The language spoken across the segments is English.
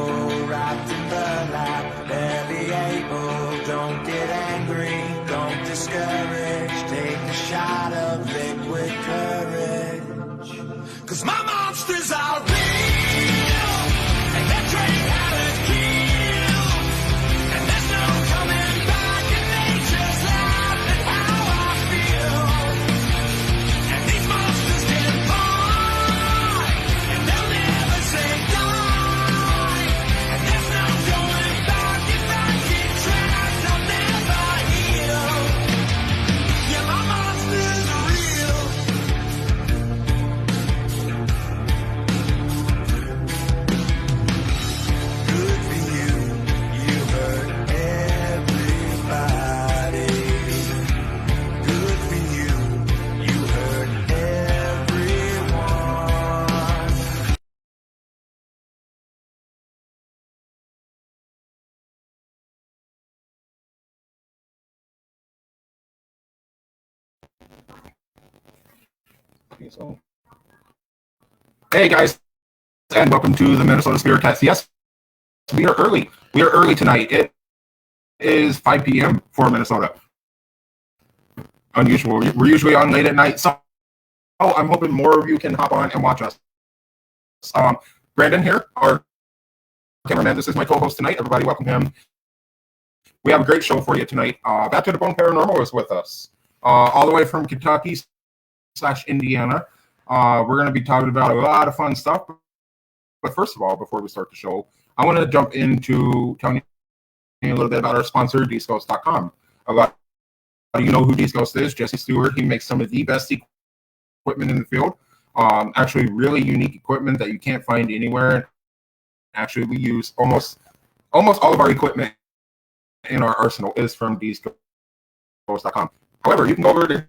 table, wrapped in burlap, barely able. Don't get angry, don't discourage. Take a shot of liquid courage. 'Cause my monsters are real, and they're trained how to kill. And there's no coming back, and nature's laugh at how I feel. And these monsters can fight, and they'll never say die. And there's no going back, if I get trapped, I'll never heal. Yeah, my monsters are real. Good for you, you hurt everybody. Good for you, you hurt everyone. Hey guys, and welcome to the Minnesota Spirit Cast. Yes, we are early. We are early tonight. It is 5 p.m. for Minnesota. Unusual. We're usually on late at night, so I'm hoping more of you can hop on and watch us. Brandon here, our cameraman. This is my co-host tonight. Everybody, welcome him. We have a great show for you tonight. Back to the Bone Paranormal is with us, all the way from Kentucky/Indiana. We're going to be talking about a lot of fun stuff. But first of all, before we start the show, I want to jump into telling you a little bit about our sponsor, dscoast.com. A lot of you know who dscoast is. Jesse Stewart. He makes some of the best equipment in the field. Actually, really unique equipment that you can't find anywhere. Actually, we use almost all of our equipment in our arsenal is from dscoast.com. However, you can go over to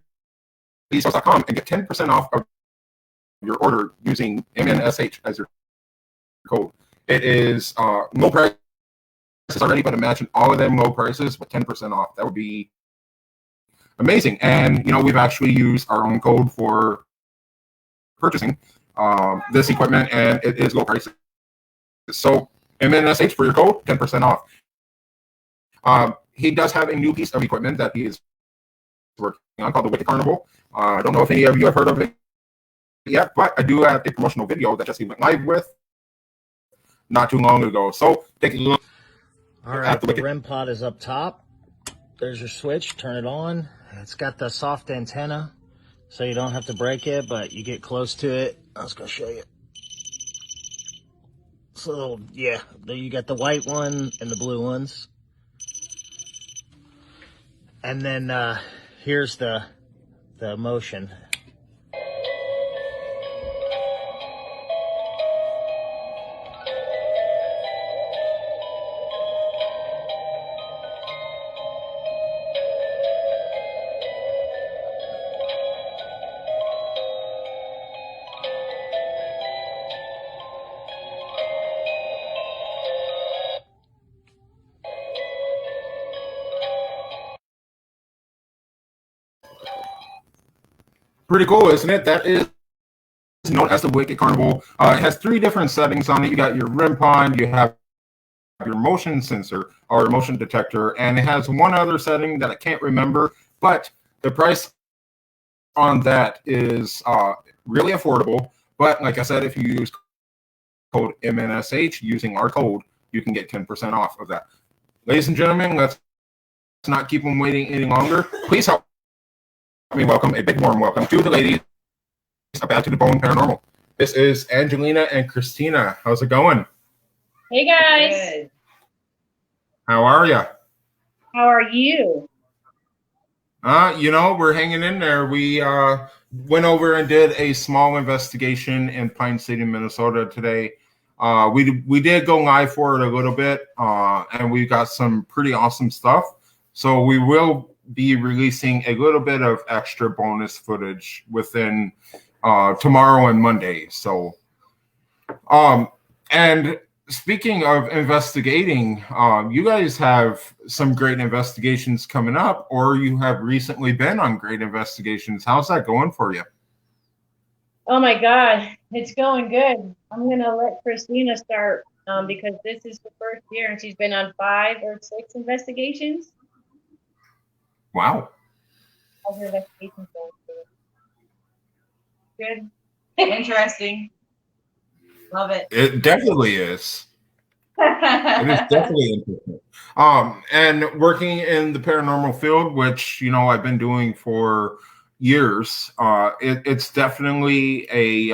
dscoast.com and get 10% off of your order using MNSH as your code. It is low prices already, but imagine all of them low prices with 10% off. That would be amazing. And we've actually used our own code for purchasing this equipment, and it is low prices. So MNSH for your code, 10% off. He does have a new piece of equipment that he is working on called the Wicked Carnival. I don't know if any of you have heard of it yet, but I do have a promotional video that Jesse went live with not too long ago. So take a look. All right, the REM pod is up top. There's your switch. Turn it on. It's got the soft antenna, so you don't have to break it, but you get close to it. I was going to show you. So, yeah, you got the white one and the blue ones. And then here's the motion. Pretty cool, isn't it? That is known as the Wicked Carnival. It has 3 different settings on it. You got your REM pod, you have your motion sensor or motion detector, and it has one other setting that I can't remember, but the price on that is really affordable. But like I said, if you use code MNSH using our code, you can get 10% off of that. Ladies and gentlemen, let's not keep them waiting any longer. Please help me welcome a big warm welcome to the ladies back to the Bone Paranormal. This is Angelina and Christina. How's it going? Hey guys. Good. How are you? How are you? We're hanging in there. We went over and did a small investigation in Pine City, Minnesota today. We did go live for it a little bit, and we got some pretty awesome stuff. So we will be releasing a little bit of extra bonus footage within tomorrow and Monday. So, and speaking of investigating, you guys have some great investigations coming up, or you have recently been on great investigations. How's that going for you? Oh my God, it's going good. I'm gonna let Christina start because this is her first year and she's been on 5 or 6 investigations. Wow. How's her investigation going? Good. Interesting. Love it. It definitely is. It is definitely interesting. And working in the paranormal field, which I've been doing for years, it's definitely a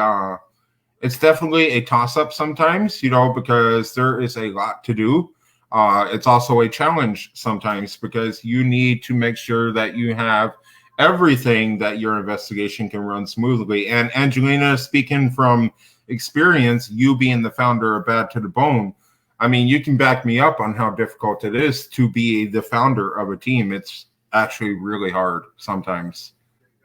toss-up sometimes, because there is a lot to do. It's also a challenge sometimes because you need to make sure that you have everything that your investigation can run smoothly. And Angelina, speaking from experience, you being the founder of Bad to the Bone, I mean, you can back me up on how difficult it is to be the founder of a team. It's actually really hard sometimes.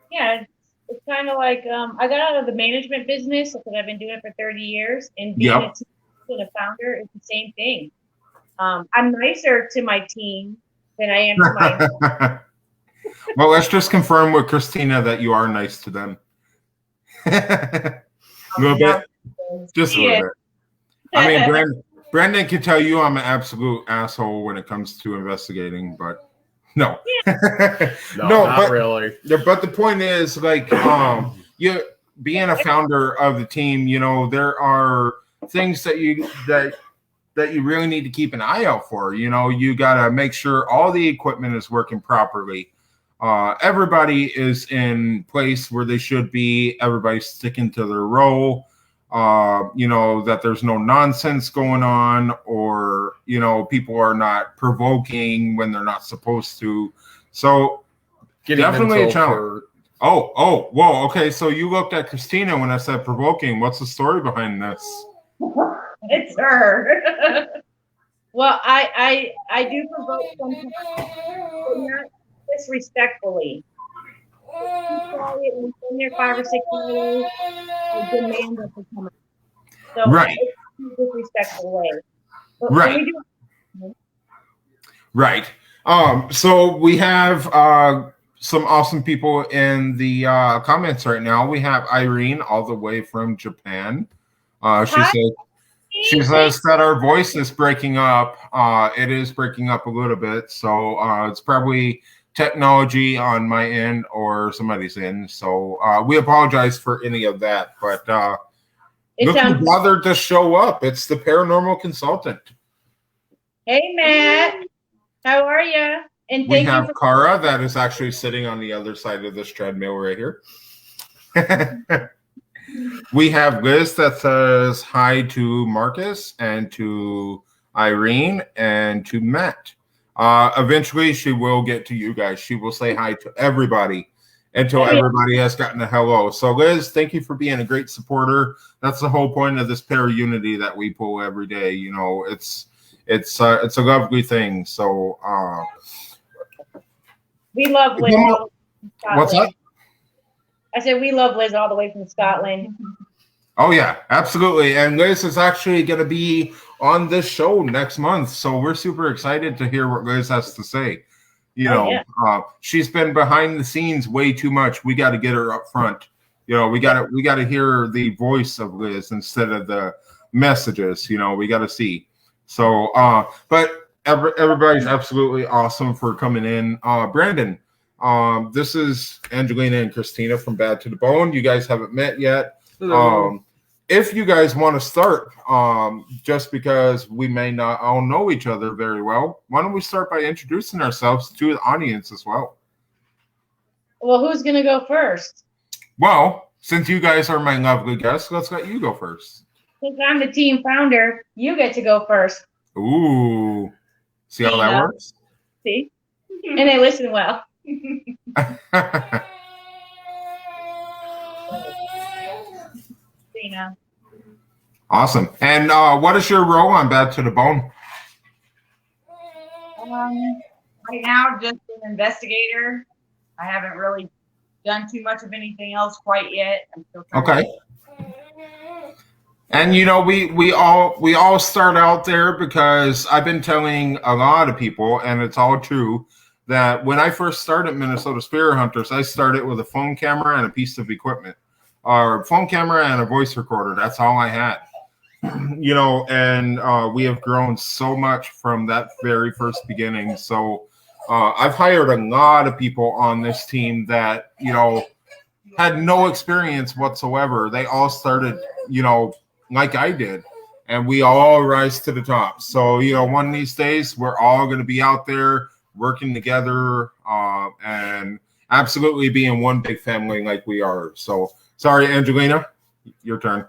Yeah, it's kind of like I got out of the management business because I've been doing it for 30 years, and being Yep. a founder is the same thing. I'm nicer to my team than I am to my. Well, let's just confirm with Christina that you are nice to them. A little bit. Just a little bit. I mean, Brandon can tell you I'm an absolute asshole when it comes to investigating, but no. No, not really. But the point is, like, you being a founder of the team, there are things that you really need to keep an eye out for. You got to make sure all the equipment is working properly. Everybody is in place where they should be. Everybody's sticking to their role. That there's no nonsense going on, or people are not provoking when they're not supposed to. So definitely a challenge. Oh, whoa. Okay, so you looked at Christina when I said provoking. What's the story behind this? It's her. Well, I do provoke sometimes, but not disrespectfully. We've been there 5 or 6 years. I demand that they come out. So Right. it's in a disrespectful way. But Right. when we do, Right. So we have some awesome people in the comments right now. We have Irene all the way from Japan. She says that our voice is breaking up. It is breaking up a little bit. So it's probably technology on my end or somebody's end. So we apologize for any of that. But look who bothered to show up. It's the paranormal consultant. Hey, Matt. How are you? And We thank have you for Cara that is actually sitting on the other side of this treadmill right here. We have Liz that says hi to Marcus and to Irene and to Matt. Eventually, she will get to you guys. She will say hi to everybody until everybody has gotten a hello. So, Liz, thank you for being a great supporter. That's the whole point of this pair unity that we pull every day. It's a lovely thing. So, we love Liz. What's that? I said we love Liz all the way from Scotland. Oh yeah, absolutely. And Liz is actually going to be on this show next month, so we're super excited to hear what Liz has to say. She's been behind the scenes way too much. We got to get her up front. We got to hear the voice of Liz instead of the messages. We got to see. So, but everybody's absolutely awesome for coming in. Brandon, this is Angelina and Christina from Bad to the Bone. You guys haven't met yet. If you guys want to start, just because we may not all know each other very well, why don't we start by introducing ourselves to the audience as well? Well, who's going to go first? Well, since you guys are my lovely guests, let's let you go first. Since I'm the team founder, you get to go first. Ooh. See how that works? See? And they listen well. Awesome. And what is your role on Bad to the Bone? Right now, just an investigator. I haven't really done too much of anything else quite yet. I'm still trying to. And we all start out there because I've been telling a lot of people, and it's all true, that when I first started Minnesota Spirit Hunters, I started with a phone camera and a piece of equipment, or phone camera and a voice recorder. That's all I had. and we have grown so much from that very first beginning. So I've hired a lot of people on this team that, had no experience whatsoever. They all started, like I did, and we all rise to the top. So, one of these days, we're all going to be out there working together and absolutely being one big family like we are. So, sorry, Angelina, your turn.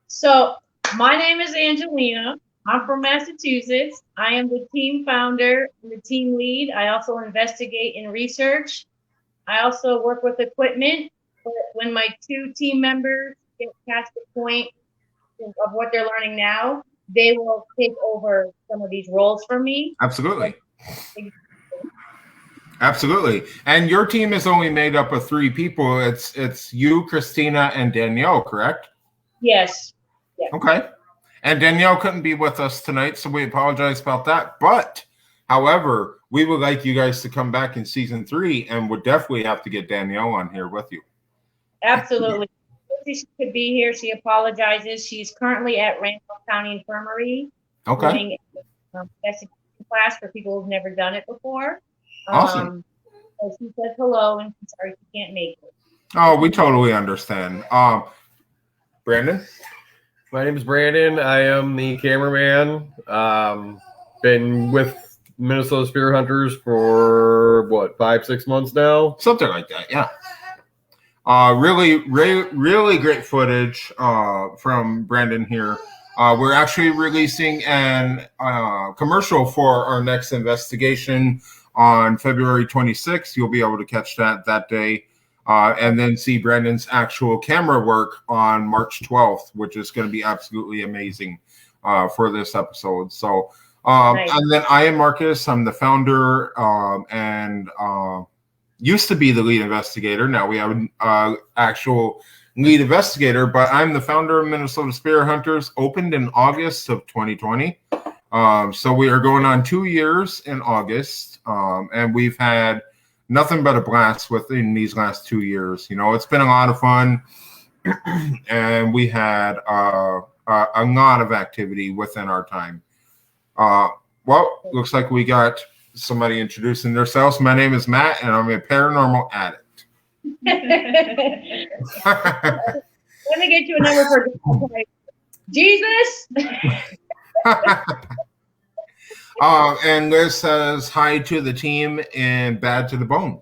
So, my name is Angelina. I'm from Massachusetts. I am the team founder and the team lead. I also investigate and research. I also work with equipment. But when my 2 team members get past the point of what they're learning now, they will take over some of these roles from me. Absolutely. Absolutely. And your team is only made up of 3 people. It's you, Christina, and Danielle, correct? Yes. Okay. And Danielle couldn't be with us tonight, so we apologize about that. But, however, we would like you guys to come back in season 3, and would definitely have to get Danielle on here with you. Absolutely. She could be here. She apologizes. She's currently at Randolph County Infirmary doing a investigation class for people who've never done it before. Awesome. So she says hello, and she's sorry she can't make it. Oh, we totally understand. Brandon? My name is Brandon. I am the cameraman. Been with Minnesota Spear Hunters for, 5-6 months now? Something like that, yeah. Really great footage from Brandon here. We're actually releasing an commercial for our next investigation on February 26th. You'll be able to catch that day. And then see Brandon's actual camera work on March 12th, which is going to be absolutely amazing for this episode. So, nice. And then I am Marcus. I'm the founder and used to be the lead investigator. Now we have an actual lead investigator, but I'm the founder of Minnesota Spear Hunters, opened in August of 2020. So we are going on 2 years in August, and we've had nothing but a blast within these last 2 years. It's been a lot of fun, and we had a lot of activity within our time. Well, looks like we got somebody introducing themselves. My name is Matt, and I'm a paranormal addict. Let me get you a number for Jesus. And Liz says hi to the team and bad to the bone.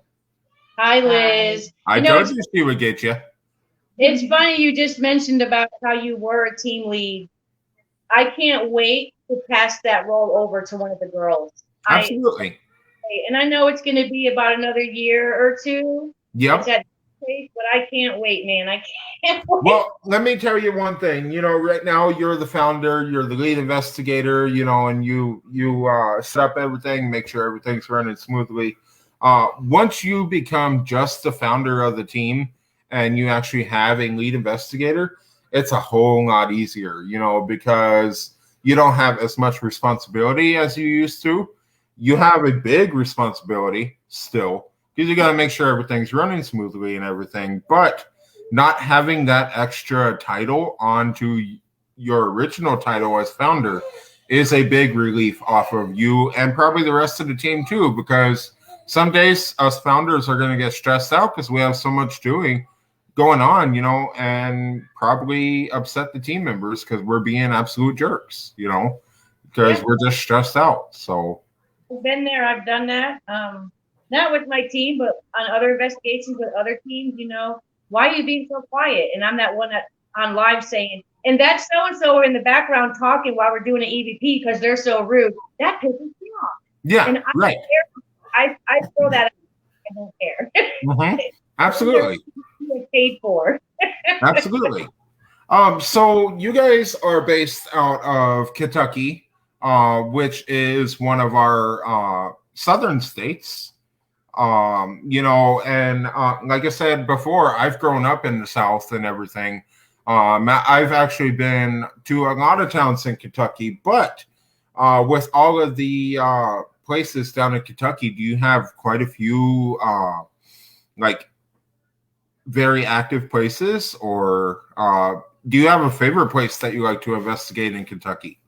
Hi, Liz. I told you she would get you. It's funny you just mentioned about how you were a team lead. I can't wait to pass that role over to one of the girls. Absolutely. And I know it's going to be about another year or 2. Yep. But I can't wait, man. I can't wait. Well, let me tell you one thing. Right now you're the founder, you're the lead investigator, and you set up everything, make sure everything's running smoothly. Once you become just the founder of the team and you actually have a lead investigator, it's a whole lot easier, because you don't have as much responsibility as you used to. You have a big responsibility still, because you got to make sure everything's running smoothly and everything. But not having that extra title onto your original title as founder is a big relief off of you and probably the rest of the team too, because some days us founders are going to get stressed out because we have so much going on, and probably upset the team members because we're being absolute jerks, because we're just stressed out. So I've been there. I've done that. Not with my team, but on other investigations with other teams, why are you being so quiet? And I'm that one that on live saying, and that's so-and-so in the background talking while we're doing an EVP because they're so rude. That pisses me off. Yeah, and right. I throw that out. I don't care. Mm-hmm. Absolutely. Get paid for. Absolutely. So you guys are based out of Kentucky, which is one of our southern states. And like I said before, I've grown up in the South and everything. I've actually been to a lot of towns in Kentucky, but with all of the places down in Kentucky, do you have quite a few very active places, or do you have a favorite place that you like to investigate in Kentucky?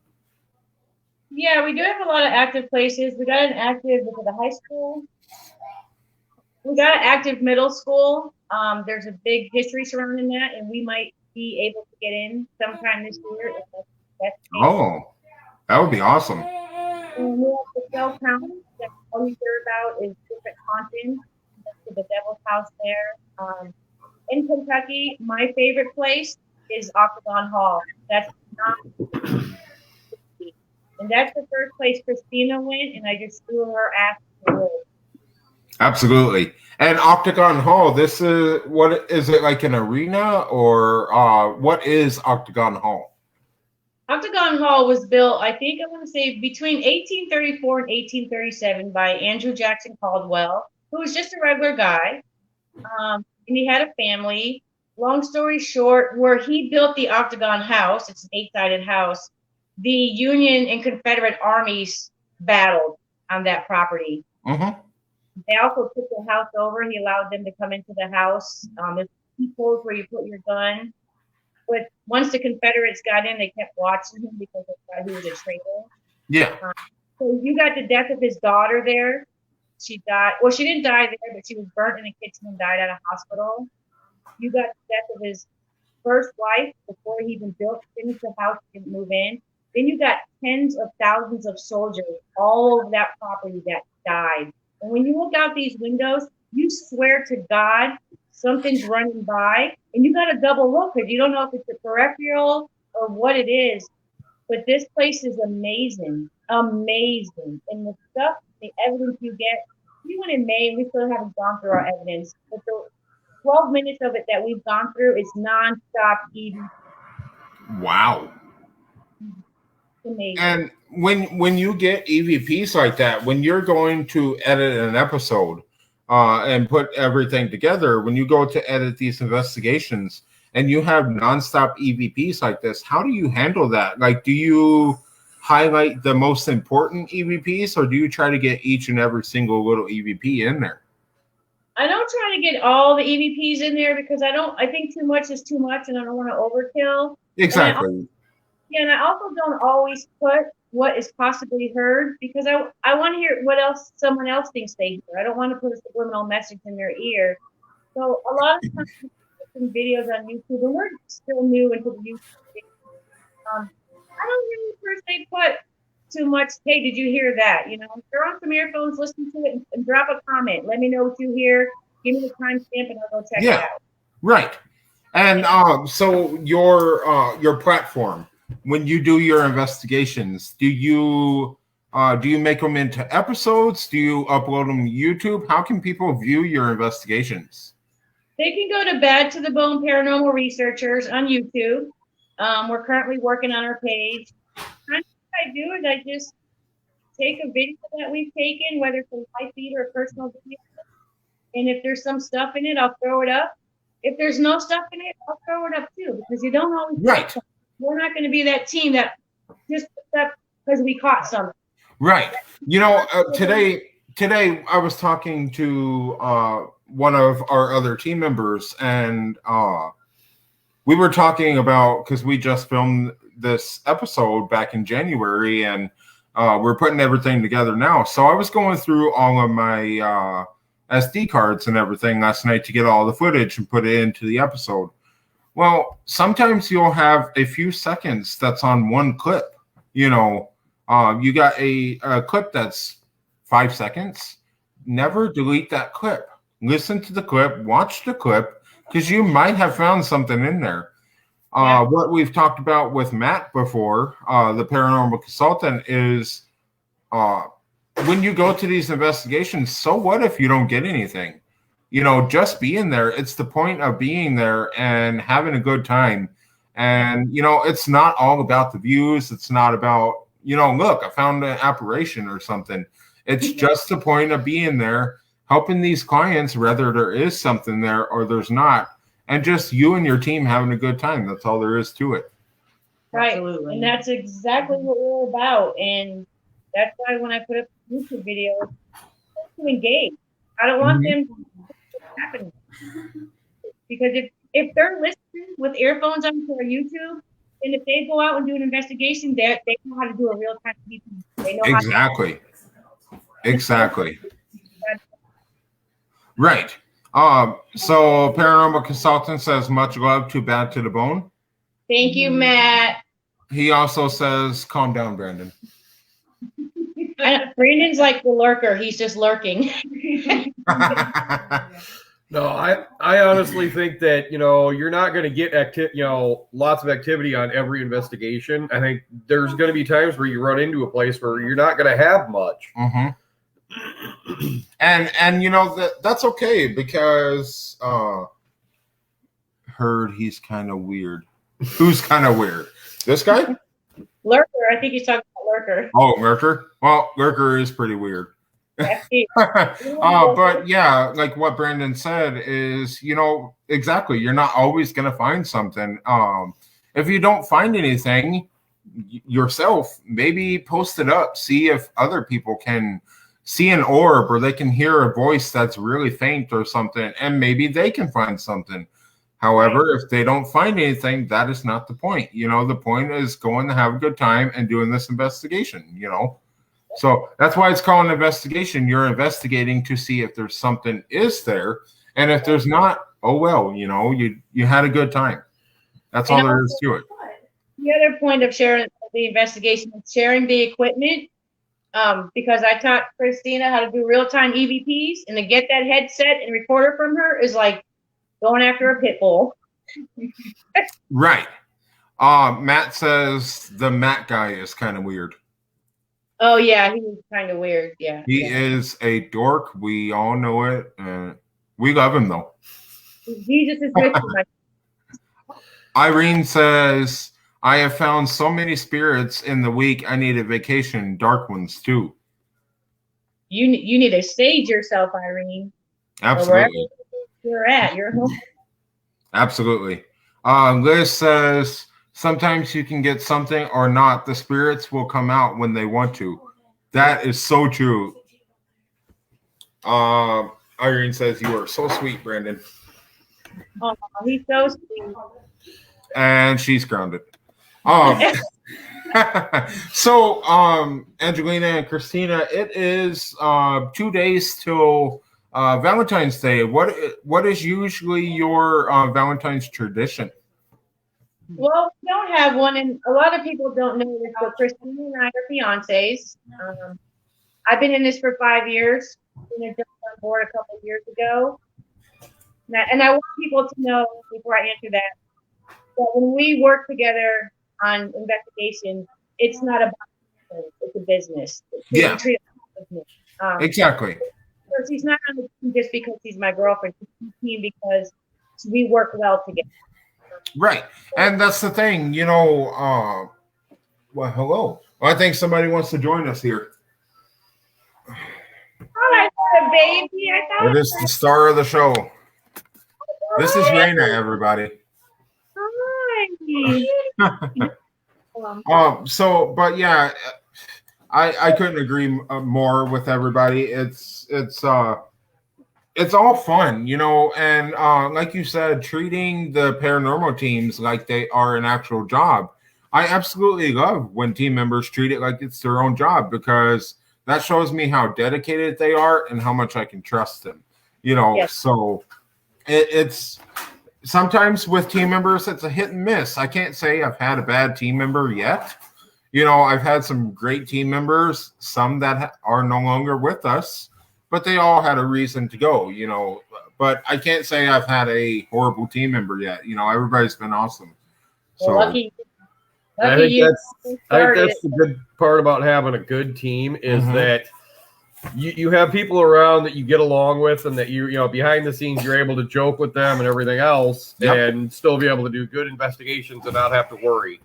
Yeah, we do have a lot of active places. We got an active with the high school. We got an active middle school. There's a big history surrounding that, and we might be able to get in sometime this year if that's the best case. Oh, that would be awesome. And we have the Bell County that all you hear about is different hauntings. To the Devil's House there. In Kentucky, my favorite place is Octagon Hall. That's not, and that's the first place Christina went, and I just threw her ass to the wolves. Absolutely. And Octagon Hall, this is what is it, like an arena, or what is Octagon Hall? Octagon Hall was built, I think I want to say between 1834 and 1837 by Andrew Jackson Caldwell, who was just a regular guy. And he had a family. Long story short, where he built the Octagon House, it's an 8-sided house, the Union and Confederate armies battled on that property. Mm-hmm. They also took the house over. He allowed them to come into the house. There's peepholes where you put your gun. But once the Confederates got in, they kept watching him because they thought he was a traitor. Yeah. So you got the death of his daughter there. She died. Well, she didn't die there, but she was burnt in the kitchen and died at a hospital. You got the death of his first wife before he even finished the house, didn't move in. Then you got tens of thousands of soldiers all over that property that died. And when you look out these windows, you swear to God something's running by, and you got to double look because you don't know if it's a peripheral or what it is. But this place is amazing, amazing. And the stuff, the evidence you get, we went in May and we still haven't gone through our evidence. But the 12 minutes of it that we've gone through is nonstop EVP. Wow. Amazing. And when you get EVPs like that, when you're going to edit an episode and put everything together, when you go to edit these investigations and you have nonstop EVPs like this, how do you handle that? Like, do you highlight the most important EVPs, or do you try to get each and every single little EVP in there? I don't try to get all the EVPs in there because I think too much is too much and I don't want to overkill. Exactly. And I also don't always put what is possibly heard because I want to hear what else someone else thinks they hear. I don't want to put a subliminal message in their ear. So a lot of times we put some videos on YouTube, and we're still new into the YouTube videos. I don't really per se put too much, hey, did you hear that? You know, if you're on some earphones, listen to it and drop a comment. Let me know what you hear. Give me the timestamp and I'll go check it out. Right. And so your platform, when you do your investigations, do you make them into episodes? Do you upload them to YouTube? How can people view your investigations? They can go to Bad to the Bone Paranormal Researchers on YouTube. We're currently working on our page. What I do is I just take a video that we've taken, whether it's a live feed or a personal video, and if there's some stuff in it, I'll throw it up. If there's no stuff in it, I'll throw it up too, because you don't always. Right. We're not going to be that team that just puts up because we caught something. Right. You know, today I was talking to one of our other team members, and we were talking about, because we just filmed this episode back in January, and we're putting everything together now. So I was going through all of my SD cards and everything last night to get all the footage and put it into the episode. Well, sometimes you'll have a few seconds that's on one clip. You know, you got a clip that's 5 seconds. Never delete that clip. Listen to the clip, watch the clip, because you might have found something in there. What we've talked about with Matt before, the paranormal consultant, is when you go to these investigations, so what if you don't get anything? You know, just being there, it's the point of being there and having a good time. And, you know, it's not all about the views. It's not about, you know, look, I found an apparition or something. It's just the point of being there, helping these clients, whether there is something there or there's not, and just you and your team having a good time. That's all there is to it. Right. Absolutely. And that's exactly what we're about. And that's why when I put up YouTube videos, to engage. I don't want them to happen. Because if if they're listening with earphones on to our YouTube, and if they go out and do an investigation, they know how to do a real time EVP. They know Exactly. Exactly. Right. So Paranormal Consultant says much love, too bad to the bone. Thank you, Matt. He also says, calm down, Brandon. Brandon's like the lurker. He's just lurking. No, I honestly think that, you're not going to get lots of activity on every investigation. I think there's going to be times where you run into a place where you're not going to have much. Mm-hmm. And that's okay because heard he's kind of weird. Who's kind of weird? This guy? Lurker. I think he's talking about Lurker. Oh, Lurker? Well, Lurker is pretty weird. But yeah, like what Brandon said is, exactly, you're not always going to find something. If you don't find anything yourself, maybe post it up, see if other people can see an orb or they can hear a voice that's really faint or something, and maybe they can find something. However, if they don't find anything, that is not the point. The point is going to have a good time and doing this investigation, So that's why it's called an investigation. You're investigating to see if there's something is there. And if there's not, oh, well, you had a good time. That's all there is to it. The other point of sharing the investigation is sharing the equipment. Because I taught Christina how to do real-time EVPs, and to get that headset and recorder from her is like going after a pit bull. Right. Matt says the Matt guy is kind of weird. Oh, yeah, he's kind of weird. Yeah. He is a dork. We all know it. We love him, though. Jesus is with you. Irene says, I have found so many spirits in the week. I need a vacation. Dark ones, too. You need to stage yourself, Irene. Absolutely. You're at your home. Absolutely. Liz says, sometimes you can get something or not. The spirits will come out when they want to. That is so true. Irene says, you are so sweet, Brandon. Oh, he's so sweet. And she's grounded. So, Angelina and Christina, it is 2 days till Valentine's Day. What is usually your Valentine's tradition? Well, we don't have one, and a lot of people don't know this, but Christina and I are fiancés. I've been in this for 5 years. I jumped on board a couple of years ago. And I want people to know, before I answer that when we work together on investigation, it's not about it's a business. Yeah. Treat it like a business. Exactly. So she's not on the team just because she's my girlfriend. She's on the team because we work well together. Right. And that's the thing, well, hello. Well, I think somebody wants to join us here. Oh, I thought a baby. It is the star of the show. This is Raina, everybody. Hi. But yeah, I couldn't agree more with everybody. It's all fun, and like you said, treating the paranormal teams like they are an actual job. I absolutely love when team members treat it like it's their own job, because that shows me how dedicated they are and how much I can trust them. Yes. So it's sometimes with team members, it's a hit and miss. I can't say I've had a bad team member yet. I've had some great team members, some that are no longer with us, but they all had a reason to go, but I can't say I've had a horrible team member yet. Everybody's been awesome. So lucky I think you. that's the good part about having a good team is that you have people around that you get along with, and that behind the scenes you're able to joke with them and everything else, and still be able to do good investigations and not have to worry.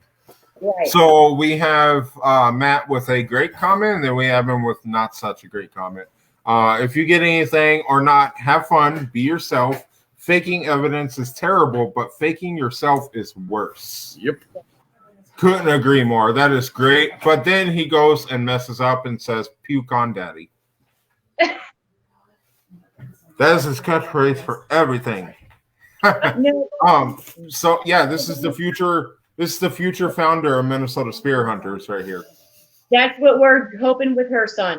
Right. So we have Matt with a great comment, and then we have him with not such a great comment. If you get anything or not, have fun, be yourself. Faking evidence is terrible, but faking yourself is worse. Yep. Couldn't agree more. That is great. But then he goes and messes up and says, puke on daddy. That is his catchphrase for everything. No, So yeah, this is the future. This is the future founder of Minnesota Spear Hunters right here. that's what we're hoping with her son.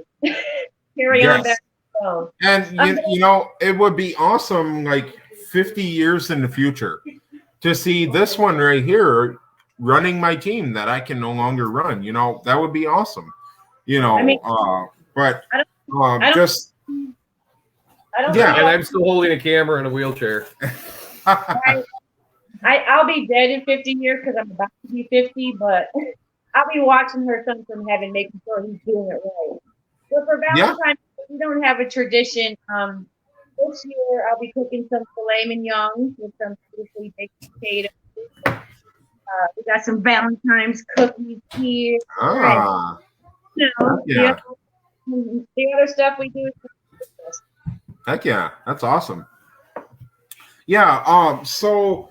Carry on Yes. back. So, And you know, it would be awesome, like 50 years in the future, to see this one right here running my team that I can no longer run. You know, that would be awesome. You know, I mean, but I don't- just I don't Yeah. And I'm still holding a camera in a wheelchair. I'll be dead in 50 years because I'm about to be 50, but I'll be watching her son from heaven, making sure he's doing it right. So for Yeah. Valentine's, we don't have a tradition. This year I'll be cooking some filet mignon with some beautifully baked potatoes. We got some Valentine's cookies here. Ah, You know, yeah. the other stuff we do is Christmas. Heck yeah, that's awesome. Yeah, so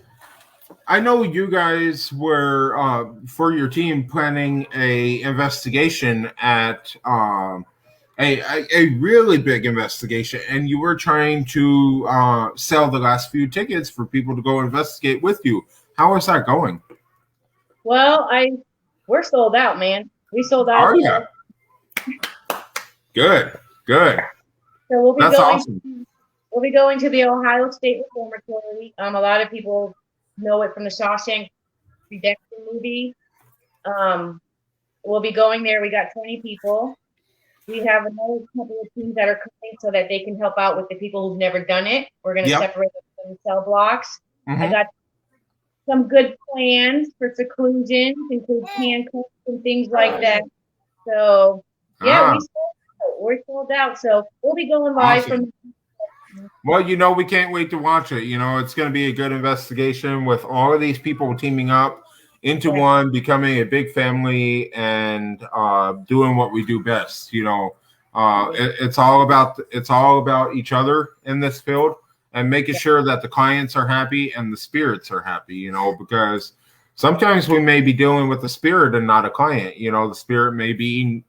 I know you guys were for your team planning a investigation at a really big investigation, and you were trying to sell the last few tickets for people to go investigate with you. How is that going? Well, we're sold out, man. We sold out. Are you? Good. So we'll be That's going. awesome. We'll be going to the Ohio State Reformatory. A lot of people know it from the Shawshank Redemption movie. We'll be going there. We got 20 people. We have another couple of teams that are coming so that they can help out with the people who've never done it. We're going to separate them from cell blocks. Mhm. I got some good plans for seclusion, include handcuffs and things like that. So, yeah, we're sold out. So we'll be going live Awesome. from. Well, you know, we can't wait to watch it. You know, it's going to be a good investigation with all of these people teaming up into one, becoming a big family, and doing what we do best. You know, it's all about each other in this field, and making sure that the clients are happy and the spirits are happy. You know, because sometimes we may be dealing with the spirit and not a client. You know, the spirit may be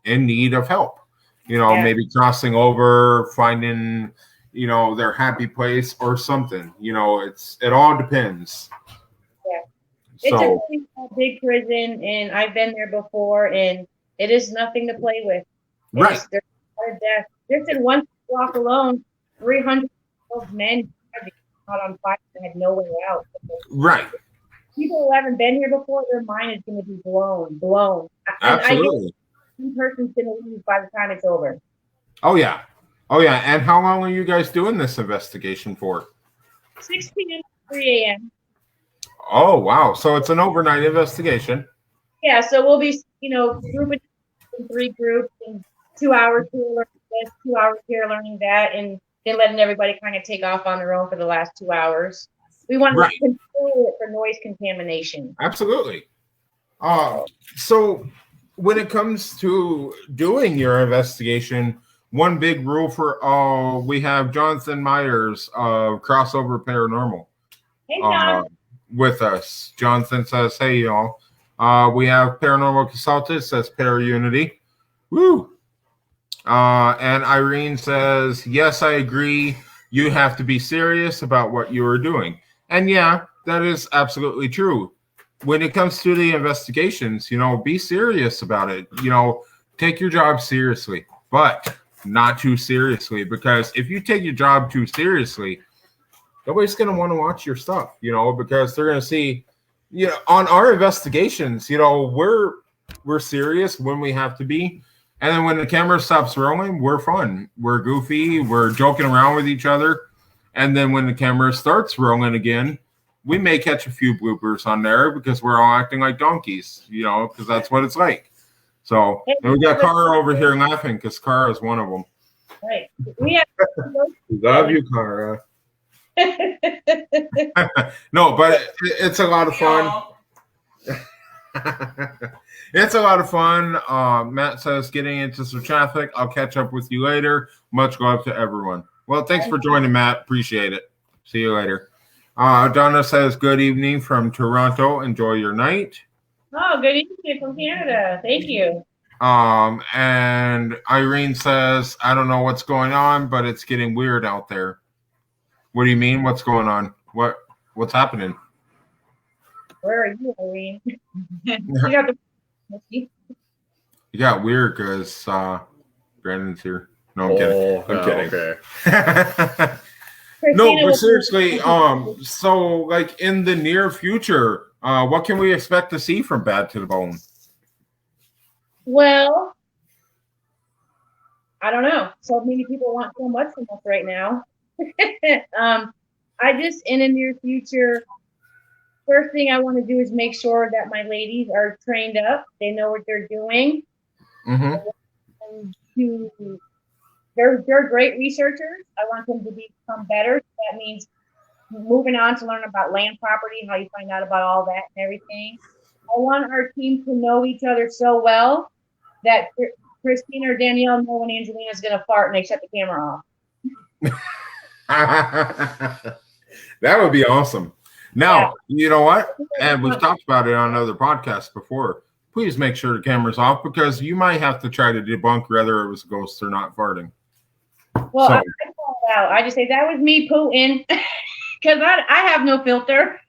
in need of help. You know, maybe crossing over, finding, you know, their happy place or something. You know, it all depends. Yeah. So It's a big prison, and I've been there before, and it is nothing to play with. Right. There's a lot of death. Just in one block alone, 300 men out on fire and had no way out. Right. People who haven't been here before, their mind is going to be blown. Absolutely. One person's going to leave by the time it's over. Oh yeah. And how long are you guys doing this investigation for? 6 p.m. to 3 a.m. Oh wow. So it's an overnight investigation. Yeah, so we'll be, grouping in 3 groups, and 2 hours here learning this, 2 hours here learning that, and then letting everybody kind of take off on their own for the last 2 hours. We want to control it for noise contamination. Absolutely. So when it comes to doing your investigation, one big rule for we have Jonathan Myers of Crossover Paranormal Hey, John. with us. Jonathan says, "Hey y'all, we have paranormal consultant says Unity. Woo!" And Irene says, "Yes, I agree. You have to be serious about what you are doing." And yeah, that is absolutely true. When it comes to the investigations, be serious about it. Take your job seriously, but not too seriously, because if you take your job too seriously, nobody's going to want to watch your stuff, because they're going to see, on our investigations, we're serious when we have to be. And then when the camera stops rolling, we're fun. We're goofy. We're joking around with each other. And then when the camera starts rolling again, we may catch a few bloopers on there because we're all acting like donkeys, because that's what it's like. So, and we got Cara over here laughing because Cara is one of them. Right. We have Love you, Cara. No, but it's a lot of fun. It's a lot of fun. Matt says, getting into some traffic. I'll catch up with you later. Much love to everyone. Well, thanks for joining, Matt. Appreciate it. See you later. Donna says, good evening from Toronto. Enjoy your night. Oh, good evening from Canada. Thank you. And Irene says, I don't know what's going on, but it's getting weird out there. What do you mean? What's going on? What's happening? Where are you, Irene? You got the. You got weird because Brandon's here. No, I'm kidding. I'm kidding. Okay. No, but seriously, so like in the near future, what can we expect to see from Bad to the Bone? Well, I don't know. So many people want so much from us right now. I just, in the near future, first thing I want to do is make sure that my ladies are trained up. They know what they're doing. Mm-hmm. They're great researchers. I want them to become better. That means moving on to learn about land property, how you find out about all that and everything. I want our team to know each other so well that Christina or Danielle know when Angelina's going to fart and they shut the camera off. That would be awesome. Now, you know what? And we've talked about it on other podcasts before. Please make sure the camera's off because you might have to try to debunk whether it was ghosts or not farting. Well, so, I call it out. I just say that was me Putin because I have no filter.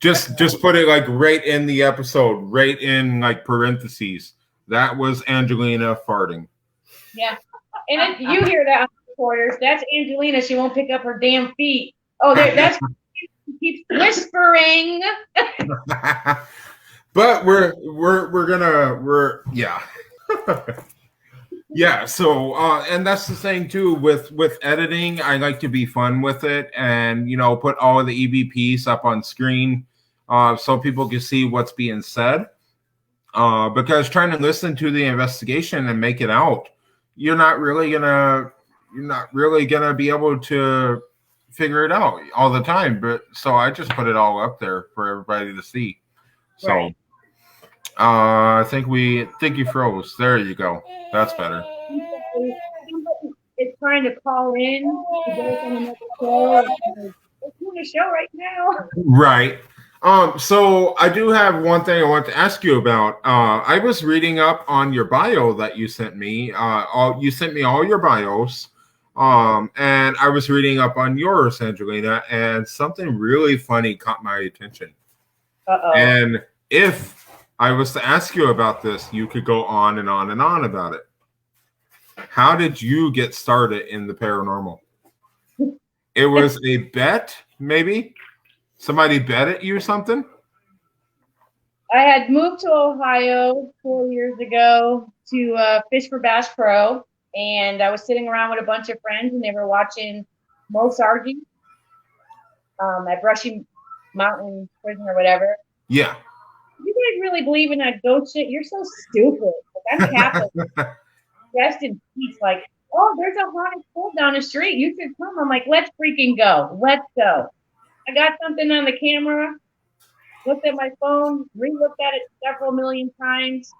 Just put it like right in the episode, right in like parentheses. That was Angelina farting. Yeah, and if you hear that on the recorders, that's Angelina. She won't pick up her damn feet. Oh, that's she keeps whispering. But we're yeah. Yeah, so and that's the thing too with editing. I like to be fun with it and put all of the EVPs up on screen so people can see what's being said. Because trying to listen to the investigation and make it out, you're not really gonna be able to figure it out all the time. But so I just put it all up there for everybody to see. So right. I think you froze. There you go. That's better. It's trying to call in to get us on another show. Let's do a show right now. Right. So I do have one thing I want to ask you about. I was reading up on your bio that you sent me. You sent me all your bios. And I was reading up on yours, Angelina, and something really funny caught my attention. Uh-oh. And if I was to ask you about this, you could go on and on and on about it. How did you get started in the paranormal? It was a bet, maybe? Somebody bet at you something? I had moved to Ohio 4 years ago to fish for Bass Pro, and I was sitting around with a bunch of friends, and they were watching Mo Sargent at Brushy Mountain Prison or whatever. Yeah. You guys really believe in that ghost shit? You're so stupid. Like, I'm Catholic. Rest in peace. Like, oh, there's a haunted school down the street. You should come. I'm like, let's freaking go. Let's go. I got something on the camera, looked at my phone, re-looked at it several million times,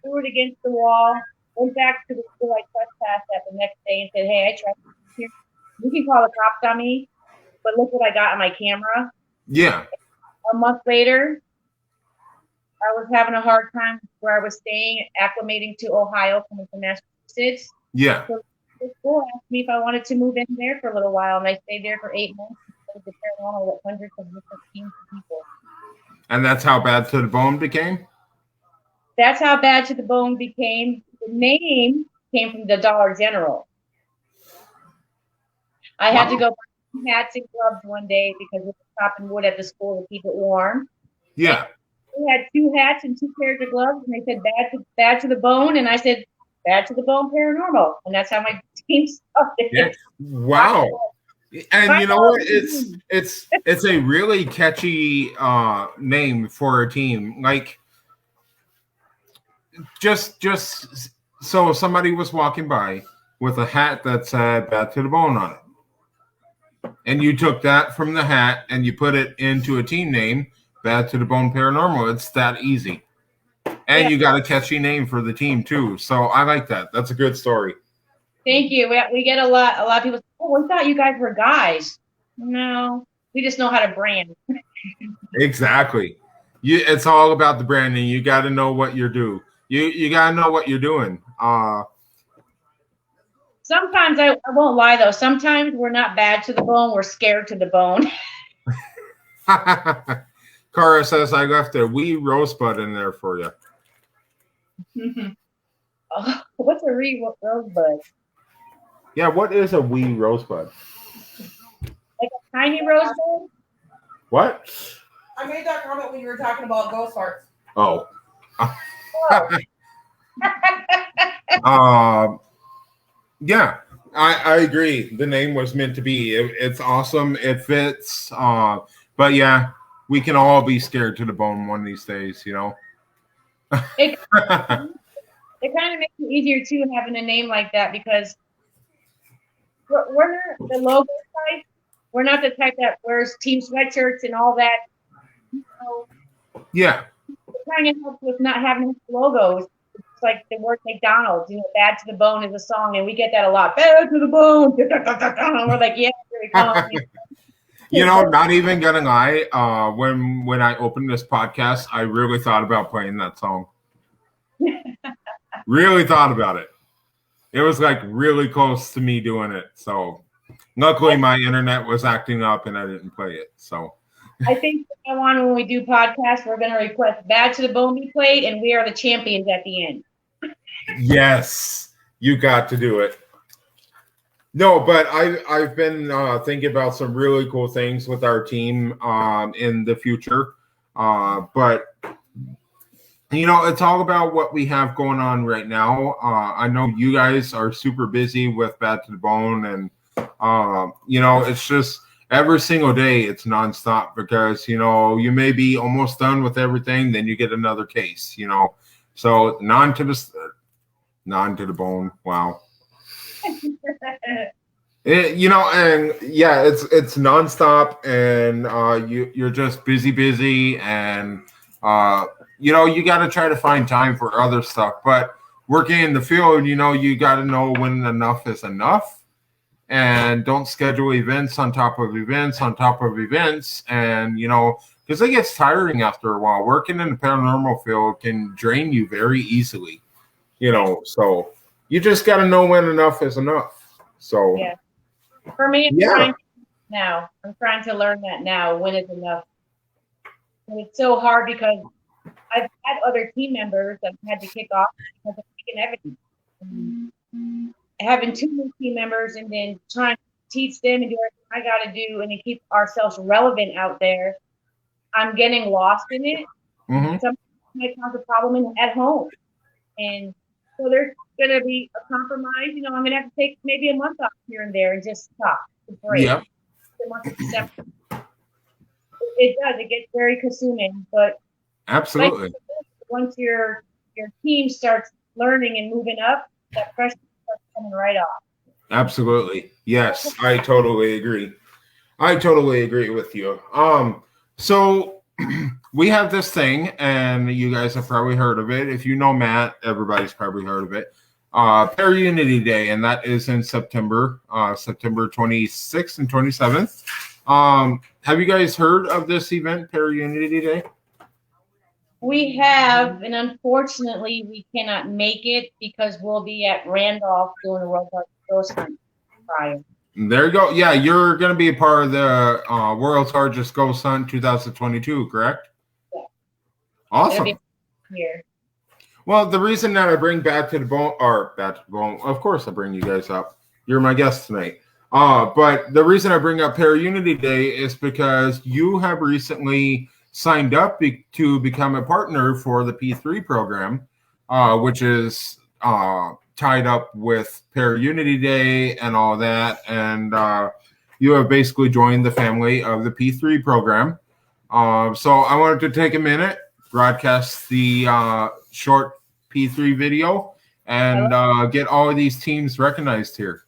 threw it against the wall, went back to the school I trespassed at the next day and said, hey, I trespassed here. You can call the cops on me, but look what I got on my camera. Yeah. A month later, I was having a hard time where I was staying, acclimating to Ohio, coming from Massachusetts. Yeah. So the school asked me if I wanted to move in there for a little while, and I stayed there for 8 months. The paranormal with hundreds of different teams of people. And that's how Bad to the Bone became? That's how Bad to the Bone became. The name came from the Dollar General. I had to go buy hats and gloves one day because we were chopping wood at the school to keep it warm. Yeah. We had 2 hats and 2 pairs of gloves, and they said Bad to the Bone, and I said Bad to the Bone Paranormal, and that's how my team started. Yeah. Wow. And you know what? It's a really catchy name for a team. Like just so somebody was walking by with a hat that said Bad to the Bone on it. And you took that from the hat and you put it into a team name, Bad to the Bone Paranormal. It's that easy. And you got a catchy name for the team too. So I like that. That's a good story. Thank you. We get a lot of people say, oh, we thought you guys were guys. No, we just know how to brand. Exactly. It's all about the branding. You got to know what you're doing. You got to know what you're doing. Sometimes I won't lie though. Sometimes we're not bad to the bone. We're scared to the bone. Cara says I left a wee rosebud in there for you. Oh, what's a rosebud? Yeah, what is a wee rosebud? Like a tiny rosebud? What? I made that comment when you were talking about ghost hearts. Oh. Oh. Yeah, I agree. The name was meant to be. It's awesome. It fits. But yeah, we can all be scared to the bone one of these days, you know. It kind of makes it easier too having a name like that because we're not the logo type. We're not the type that wears team sweatshirts and all that. So Yeah. it kind of helps with not having logos. It's like the word McDonald's, Bad to the Bone is a song, and we get that a lot. Bad to the bone. We're like, yeah, here we come. Not even gonna lie. When I opened this podcast, I really thought about playing that song. Really thought about it. It was like really close to me doing it. So luckily my internet was acting up and I didn't play it. So I think from now on when we do podcasts, we're gonna request Bad to the Bone be played, and we are the champions at the end. yes, you got to do it. No, but I've been thinking about some really cool things with our team in the future. But it's all about what we have going on right now. I know you guys are super busy with Bad to the Bone, and it's just every single day it's nonstop because you may be almost done with everything, then you get another case. So non to the bone. Wow. And yeah, it's nonstop, and you're just busy, and you got to try to find time for other stuff. But working in the field, you got to know when enough is enough, and don't schedule events on top of events on top of events, and because it gets tiring after a while. Working in the paranormal field can drain you very easily, so you just got to know when enough is enough. So yeah. For me, I'm trying to learn that now, when it's enough. And it's so hard because I've had other team members that had to kick off because of taking evidence. Having 2 new team members and then trying to teach them and do everything I got to do and to keep ourselves relevant out there, I'm getting lost in it. Mm-hmm. Sometimes it cause a problem at home. And so there's going to be a compromise. I'm going to have to take maybe a month off here and there and just stop to break. Yep. It does. It gets very consuming, but absolutely. Once your team starts learning and moving up, that pressure starts coming right off. Absolutely. Yes, I totally agree. I totally agree with you. So we have this thing, and you guys have probably heard of it. If you know Matt, everybody's probably heard of it. Para-Unity Day, and that is in September 26th and 27th. Have you guys heard of this event, Para-Unity Day? We have, and unfortunately, we cannot make it because we'll be at Randolph doing a World Cup Ghost Hunt prior. There you go. Yeah, you're going to be a part of the World's Largest Ghost Hunt 2022, correct? Yeah. Awesome. Here. Well, the reason that I bring Bad to the Bone, of course I bring you guys up. You're my guest tonight. But the reason I bring up Para-Unity Day is because you have recently signed up to become a partner for the P3 program, which is tied up with Para-Unity Day and all that. And you have basically joined the family of the P3 program. So I wanted to take a minute, broadcast the short P3 video, and get all of these teams recognized here.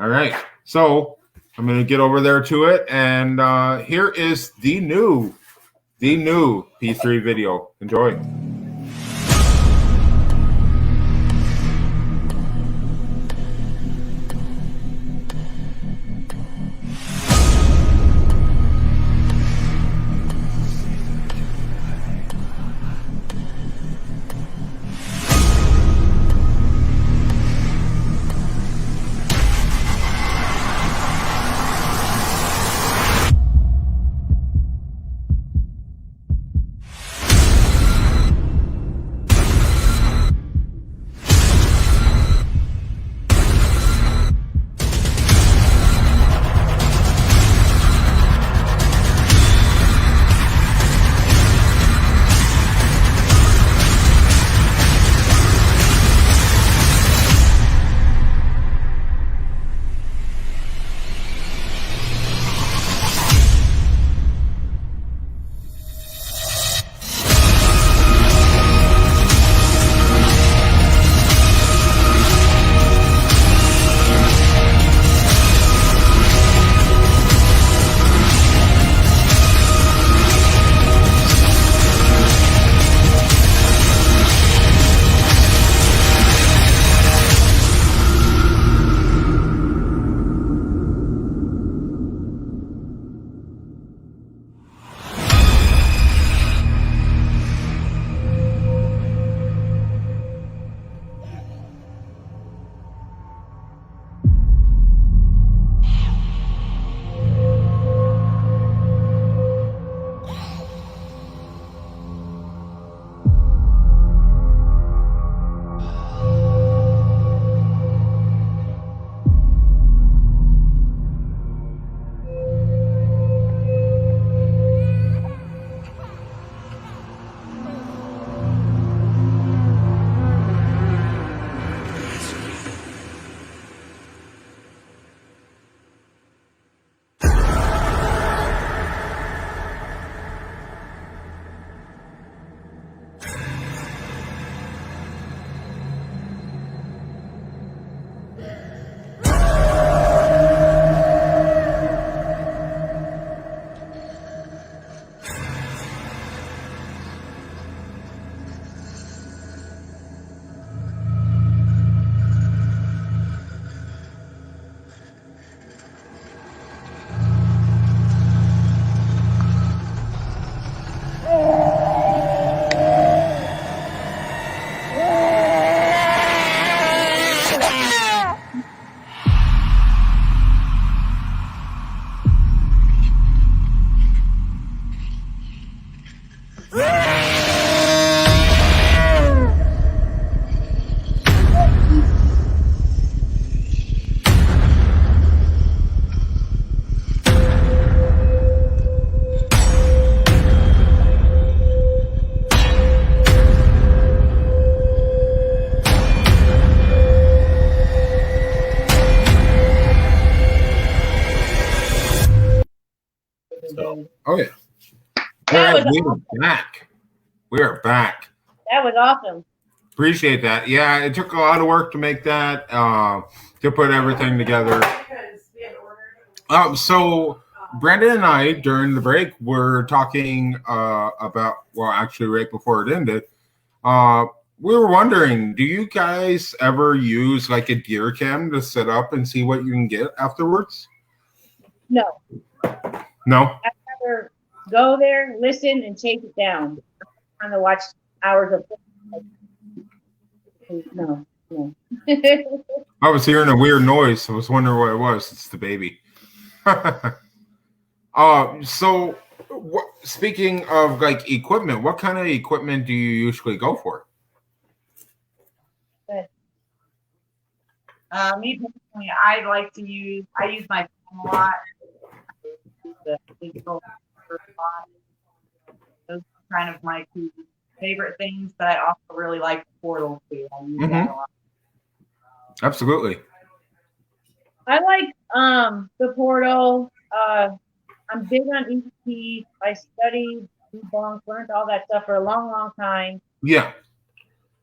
All right. So I'm going to get over there to it. And here is the new P3 video. Enjoy. good. Oh yeah. That was we are awesome. back. We are back. That was awesome. Appreciate that. Yeah, it took a lot of work to make that, to put everything together. So Brandon and I, during the break, were talking about, well, actually right before it ended, we were wondering, do you guys ever use like a deer cam to set up and see what you can get afterwards? No. No? I'd rather go there, listen, and chase it down. I'm not trying to watch hours of no. I was hearing a weird noise. I was wondering what it was. It's the baby. So speaking of like equipment, what kind of equipment do you usually go for? Me personally, I use my phone a lot. The digital a lot. Those are kind of my two favorite things, but I also really like the portal too. I use that a lot. Absolutely. I like the portal. I'm big on ET. I studied, debunked, learned all that stuff for a long, long time. Yeah.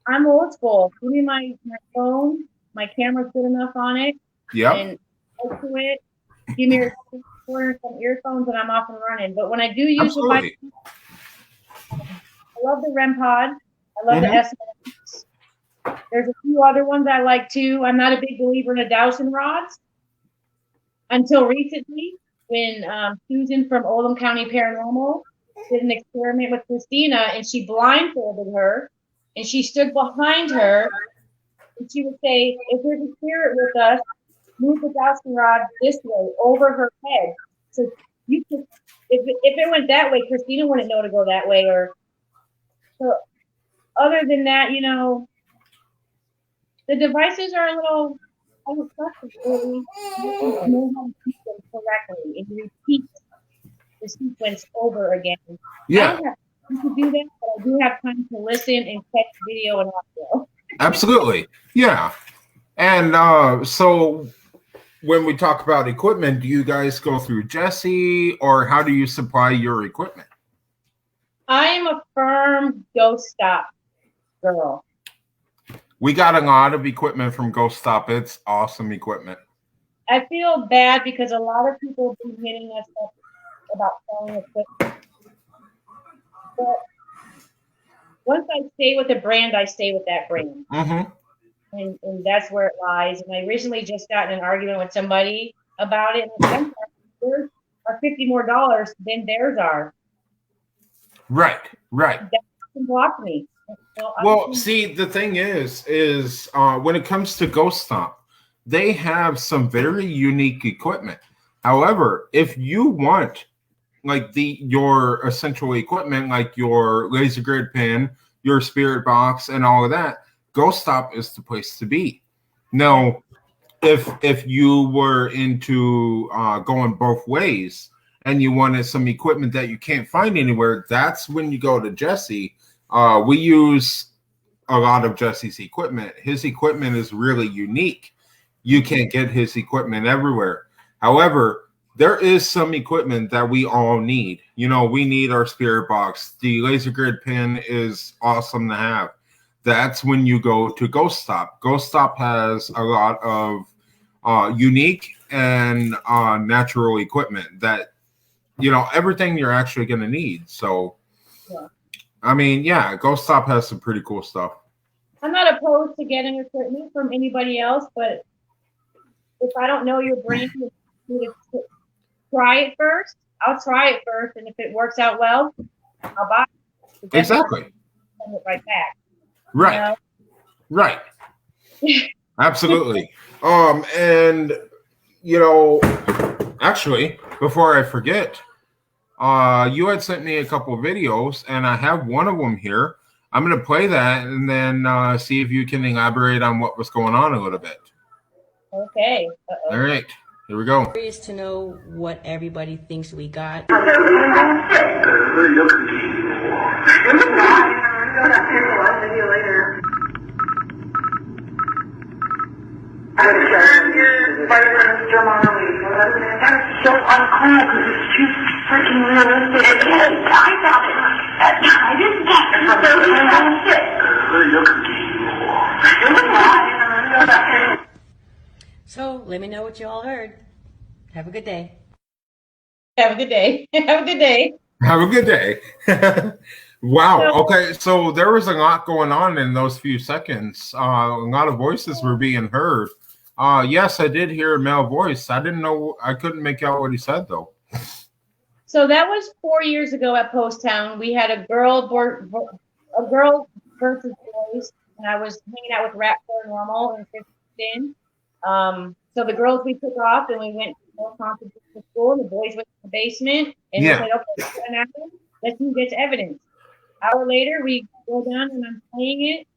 I'm old school. Give me my phone. My camera's good enough on it. Yeah. And go to it. Give me some earphones, and I'm off and running. But when I do use Absolutely. I love the REM pod. I love the SNX. There's a few other ones I like too. I'm not a big believer in the dowsing rods until recently when Susan from Oldham County Paranormal did an experiment with Christina, and she blindfolded her, and she stood behind her, and she would say, if there's a spirit with us, move the dowsing rod this way, over her head. So you could, if it went that way, Christina wouldn't know to go that way. Or so. Other than that, you know, the devices are a little. I don't trust them really. You know how to keep them correctly, and you repeat the sequence over again. Yeah. I don't have time to do that, but I do have time to listen and catch video and audio. Absolutely. Yeah. And so when we talk about equipment, do you guys go through Jesse, or how do you supply your equipment? I am a firm Ghost Stop girl. We got a lot of equipment from Ghost Stop. It's awesome equipment. I feel bad because a lot of people have been hitting us up about selling equipment. But once I stay with a brand, I stay with that brand. Mm-hmm. And that's where it lies. And I recently just got in an argument with somebody about it. And theirs are $50 more than theirs are. Right. That can block me. So well, see, the thing is when it comes to Ghost Stop, they have some very unique equipment. However, if you want like your essential equipment, like your laser grid pen, your spirit box, and all of that, Ghost Stop is the place to be. Now, if you were into going both ways and you wanted some equipment that you can't find anywhere, that's when you go to Jesse. We use a lot of Jesse's equipment. His equipment is really unique. You can't get his equipment everywhere. However, there is some equipment that we all need. You know, we need our spirit box. The laser grid pen is awesome to have. That's when you go to Ghost Stop. Ghost Stop has a lot of unique and natural equipment that, you know, everything you're actually going to need. So, yeah. I mean, yeah, Ghost Stop has some pretty cool stuff. I'm not opposed to getting equipment from anybody else, but if I don't know your brand, try it first. I'll try it first, and if it works out well, I'll buy it. Exactly. Send it right back. Right. You know? Right. Absolutely. And you know, actually, before I forget, you had sent me a couple of videos, and I have one of them here. I'm going to play that and then see if you can elaborate on what was going on a little bit. Okay. All right. Here we go. Curious to know what everybody thinks we got. That's so uncool because it's too freaking realistic. I found it. I didn't get it. So let me know what you all heard. Have a good day. Have a good day. Have a good day. Have a good day. Wow. Okay. So there was a lot going on in those few seconds. A lot of voices were being heard. Yes, I did hear a male voice. I didn't know. I couldn't make out what he said though. So that was 4 years ago at Post Town. We had a girl versus boys, and I was hanging out with Rap Paranormal and Kristen. So the girls we took off and we went to the school. The boys went to the basement, and we said, "Okay, let's see who gets evidence." Hour later, we go down and I'm playing it,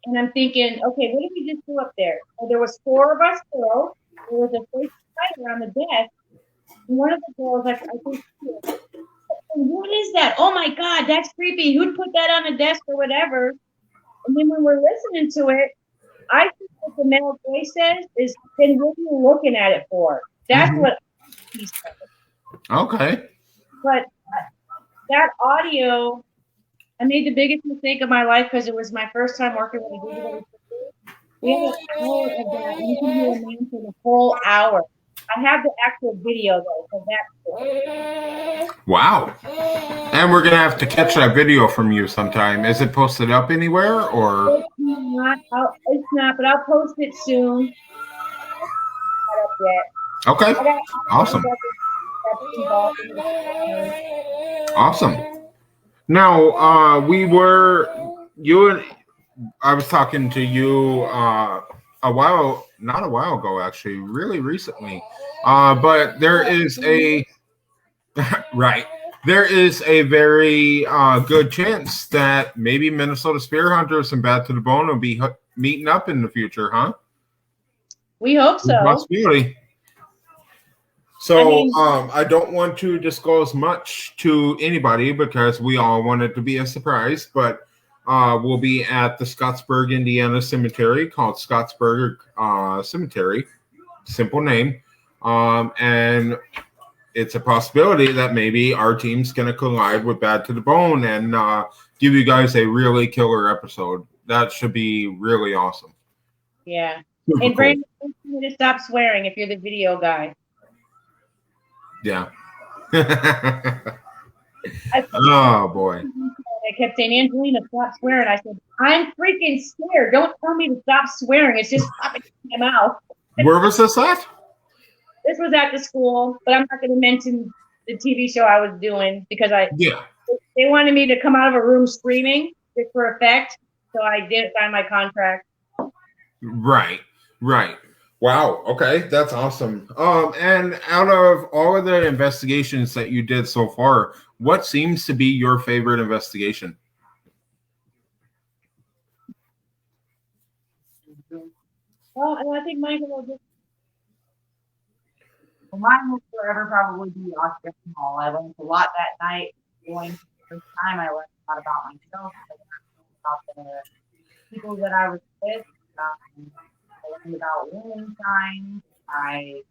and I'm thinking, "Okay, what did we just do up there?" So there was 4 of us girls. There was a first fighter on the desk. And one of the girls, I think, what is that? Oh my God, that's creepy. Who'd put that on a desk or whatever? And then when we're listening to it, I think what the male voice says is, then what are you looking at it for? That's what he said. Okay. But that audio, I made the biggest mistake of my life because it was my first time working with a digital. We have a hour of that. You can hear a man for the whole hour. I have the actual video though, so that's cool. Wow. And we're gonna have to catch that video from you sometime. Is it posted up anywhere or? It's not, but I'll post it soon. Not up yet. Okay. Awesome. Awesome. Now, I was talking to you not a while ago, actually, really recently. But there is right. There is a very good chance that maybe Minnesota Spear Hunters and Bad to the Bone will be meeting up in the future, huh? We hope so. Possibility. So I don't want to disclose much to anybody because we all want it to be a surprise, but we'll be at the Scottsburg, Indiana cemetery called Scottsburg Cemetery. Simple name. And it's a possibility that maybe our team's going to collide with Bad to the Bone and give you guys a really killer episode. That should be really awesome. Yeah. Super and cool. Brandon, you need to stop swearing if you're the video guy. Yeah. Oh, boy. I kept saying, Angelina, stop swearing. I said, I'm freaking scared. Don't tell me to stop swearing. It's just popping in my mouth. Where was this at? This was at the school, but I'm not going to mention the TV show I was doing because they wanted me to come out of a room screaming just for effect. So I didn't sign my contract. Right. Wow. Okay, that's awesome. And out of all of the investigations that you did so far, what seems to be your favorite investigation? Well, and I think Michael will just. Well, mine will forever probably be Oscar Hall. I learned a lot that night. Going for the first time, I learned a lot about myself, about the people that I was with. I learned about warning signs. I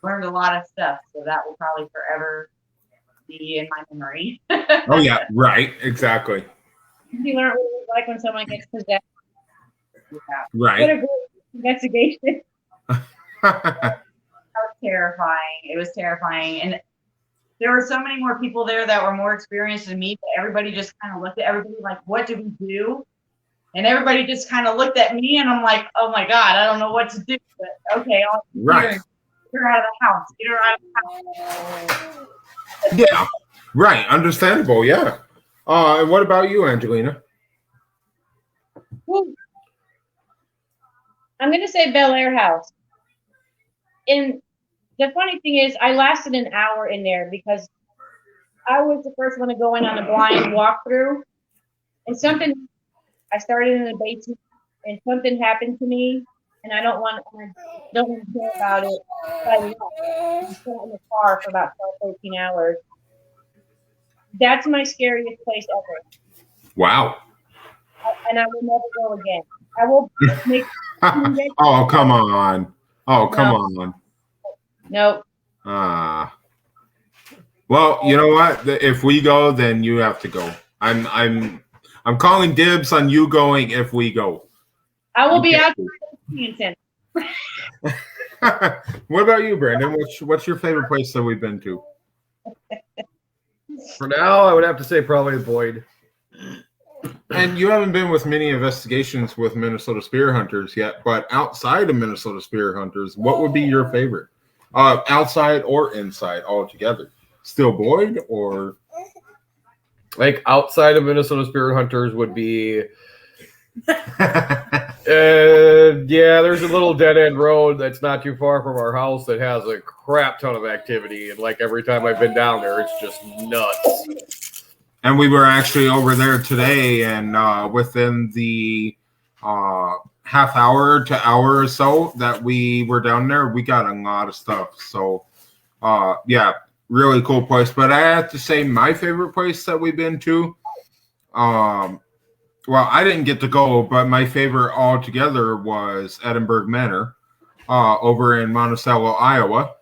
learned a lot of stuff, so that will probably forever be in my memory. Oh yeah, right, exactly. You learn what it's like when someone gets possessed. Yeah. Right. What a great investigation. That was terrifying. It was terrifying, and there were so many more people there that were more experienced than me. But everybody just kind of looked at everybody like, "What do we do?" And everybody just kind of looked at me, and I'm like, "Oh my God, I don't know what to do." But okay, I'll get her out of the house. Get her out of the house. Yeah, right. Understandable. Yeah. And what about you, Angelina? Well, I'm gonna say Bel Air House. And the funny thing is, I lasted an hour in there because I was the first one to go in on a blind walkthrough, and I started in the basement, and something happened to me, and I don't want to hear about it. So I left. I sat in the car for about 12, 13 hours. That's my scariest place ever. Wow. And I will never go again. I will make. Oh, come on. Oh, come on. Nope. Well, you know what? If we go, then you have to go. I'm calling dibs on you going if we go. I will be You out can't Center. What about you, Brandon? What's your favorite place that we've been to? For now, I would have to say probably Boyd. And you haven't been with many investigations with Minnesota Spear Hunters yet, but outside of Minnesota Spear Hunters, what would be your favorite? Outside or inside altogether? Still Boyd or Like outside of Minnesota Spirit Hunters would be, yeah, there's a little dead end road that's not too far from our house that has a crap ton of activity, and like every time I've been down there, it's just nuts. And we were actually over there today, and within the half hour to hour or so that we were down there, we got a lot of stuff. So, yeah, really cool place. But I have to say, my favorite place that we've been to, well, I didn't get to go, but my favorite altogether was Edinburgh Manor over in Monticello, Iowa.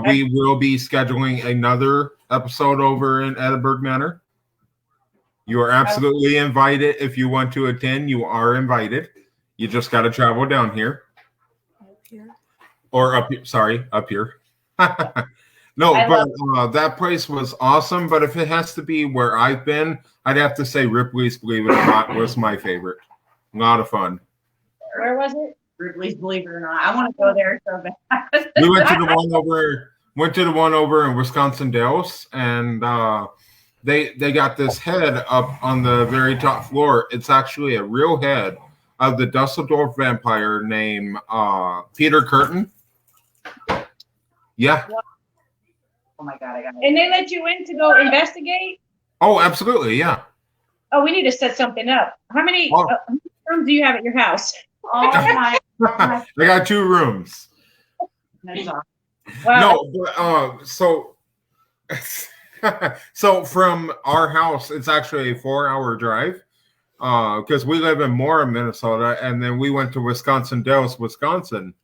We will be scheduling another episode over in Edinburgh Manor. You are absolutely invited. If you want to attend, you are invited. You just got to travel down here. Up here. Or up here. Sorry, up here. No, but that place was awesome. But if it has to be where I've been, I'd have to say Ripley's, believe it or not, was my favorite. A lot of fun. Where was it? Ripley's, believe it or not. I want to go there so bad. We went to the one over in Wisconsin Dells, and they got this head up on the very top floor. It's actually a real head of the Dusseldorf vampire named Peter Curtin. Yeah. Oh my God, I got it. And they let you in to go investigate? Oh, absolutely. Yeah. Oh, we need to set something up. How many rooms do you have at your house? Oh my God. I got 2 rooms. That's awesome. Wow. No, but so from our house, it's actually a 4-hour drive because we live in Mora, Minnesota, and then we went to Wisconsin Dells, Wisconsin,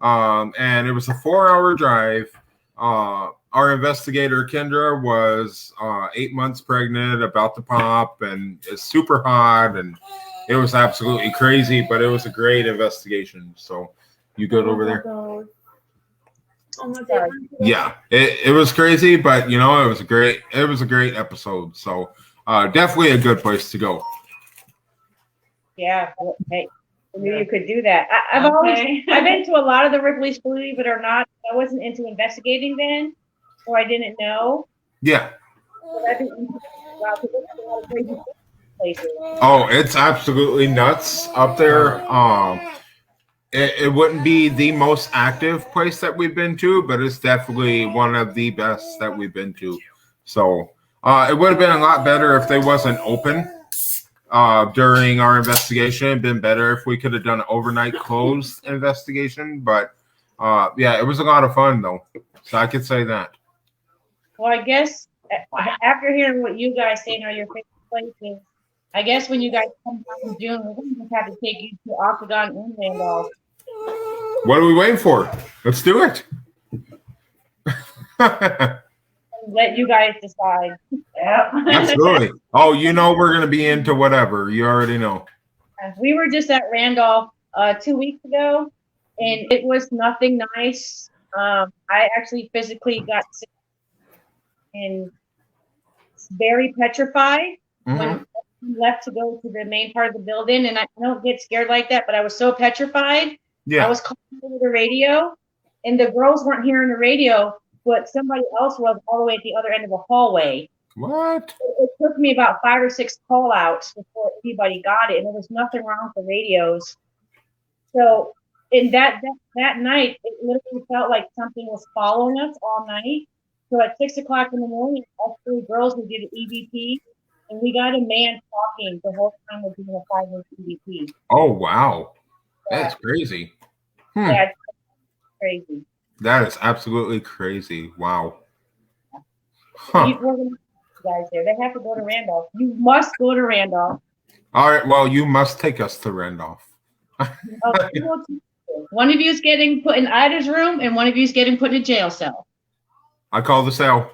and it was a 4-hour drive. Our investigator Kendra was 8 months pregnant, about to pop, and it's super hot, and it was absolutely crazy, but it was a great investigation. So you good over there? Oh my God. Yeah, it was crazy, but you know, it was a great episode. So definitely a good place to go. Yeah. Well, hey, I knew you could do that. I've been to a lot of the Ripley's, believe it or not. I wasn't into investigating then, so I didn't know. Yeah. But I've been into a lot of crazy places. Oh, it's absolutely nuts up there. It wouldn't be the most active place that we've been to, but it's definitely one of the best that we've been to. So it would have been a lot better if they wasn't open during our investigation. It'd been better if we could have done an overnight closed investigation. But yeah, it was a lot of fun though. So I could say that. Well, I guess after hearing what you guys say are your favorite places, I guess when you guys come down in June, we're going to have to take you to Octagon and Randolph. What are we waiting for? Let's do it. And let you guys decide. Yep. Absolutely. Oh, you know we're going to be into whatever. You already know. We were just at Randolph 2 weeks ago, and it was nothing nice. I actually physically got sick and very petrified when we left to go to the main part of the building. And I don't get scared like that, but I was so petrified. Yeah. I was calling over the radio, and the girls weren't hearing the radio, but somebody else was all the way at the other end of the hallway. What? It took me about 5 or 6 call outs before anybody got it, and there was nothing wrong with the radios. So in that night, it literally felt like something was following us all night. So at 6 o'clock in the morning, all 3 girls, we did an EVP, and we got a man talking the whole time we're doing a 5-minute EVP. Oh, wow. That's crazy. Yeah, it's crazy. That is absolutely crazy. Wow. We're going to guys there. They have to go to Randolph. You must go to Randolph. All right. Well, you must take us to Randolph. One of you is getting put in Ida's room, and one of you is getting put in a jail cell. I call the cell.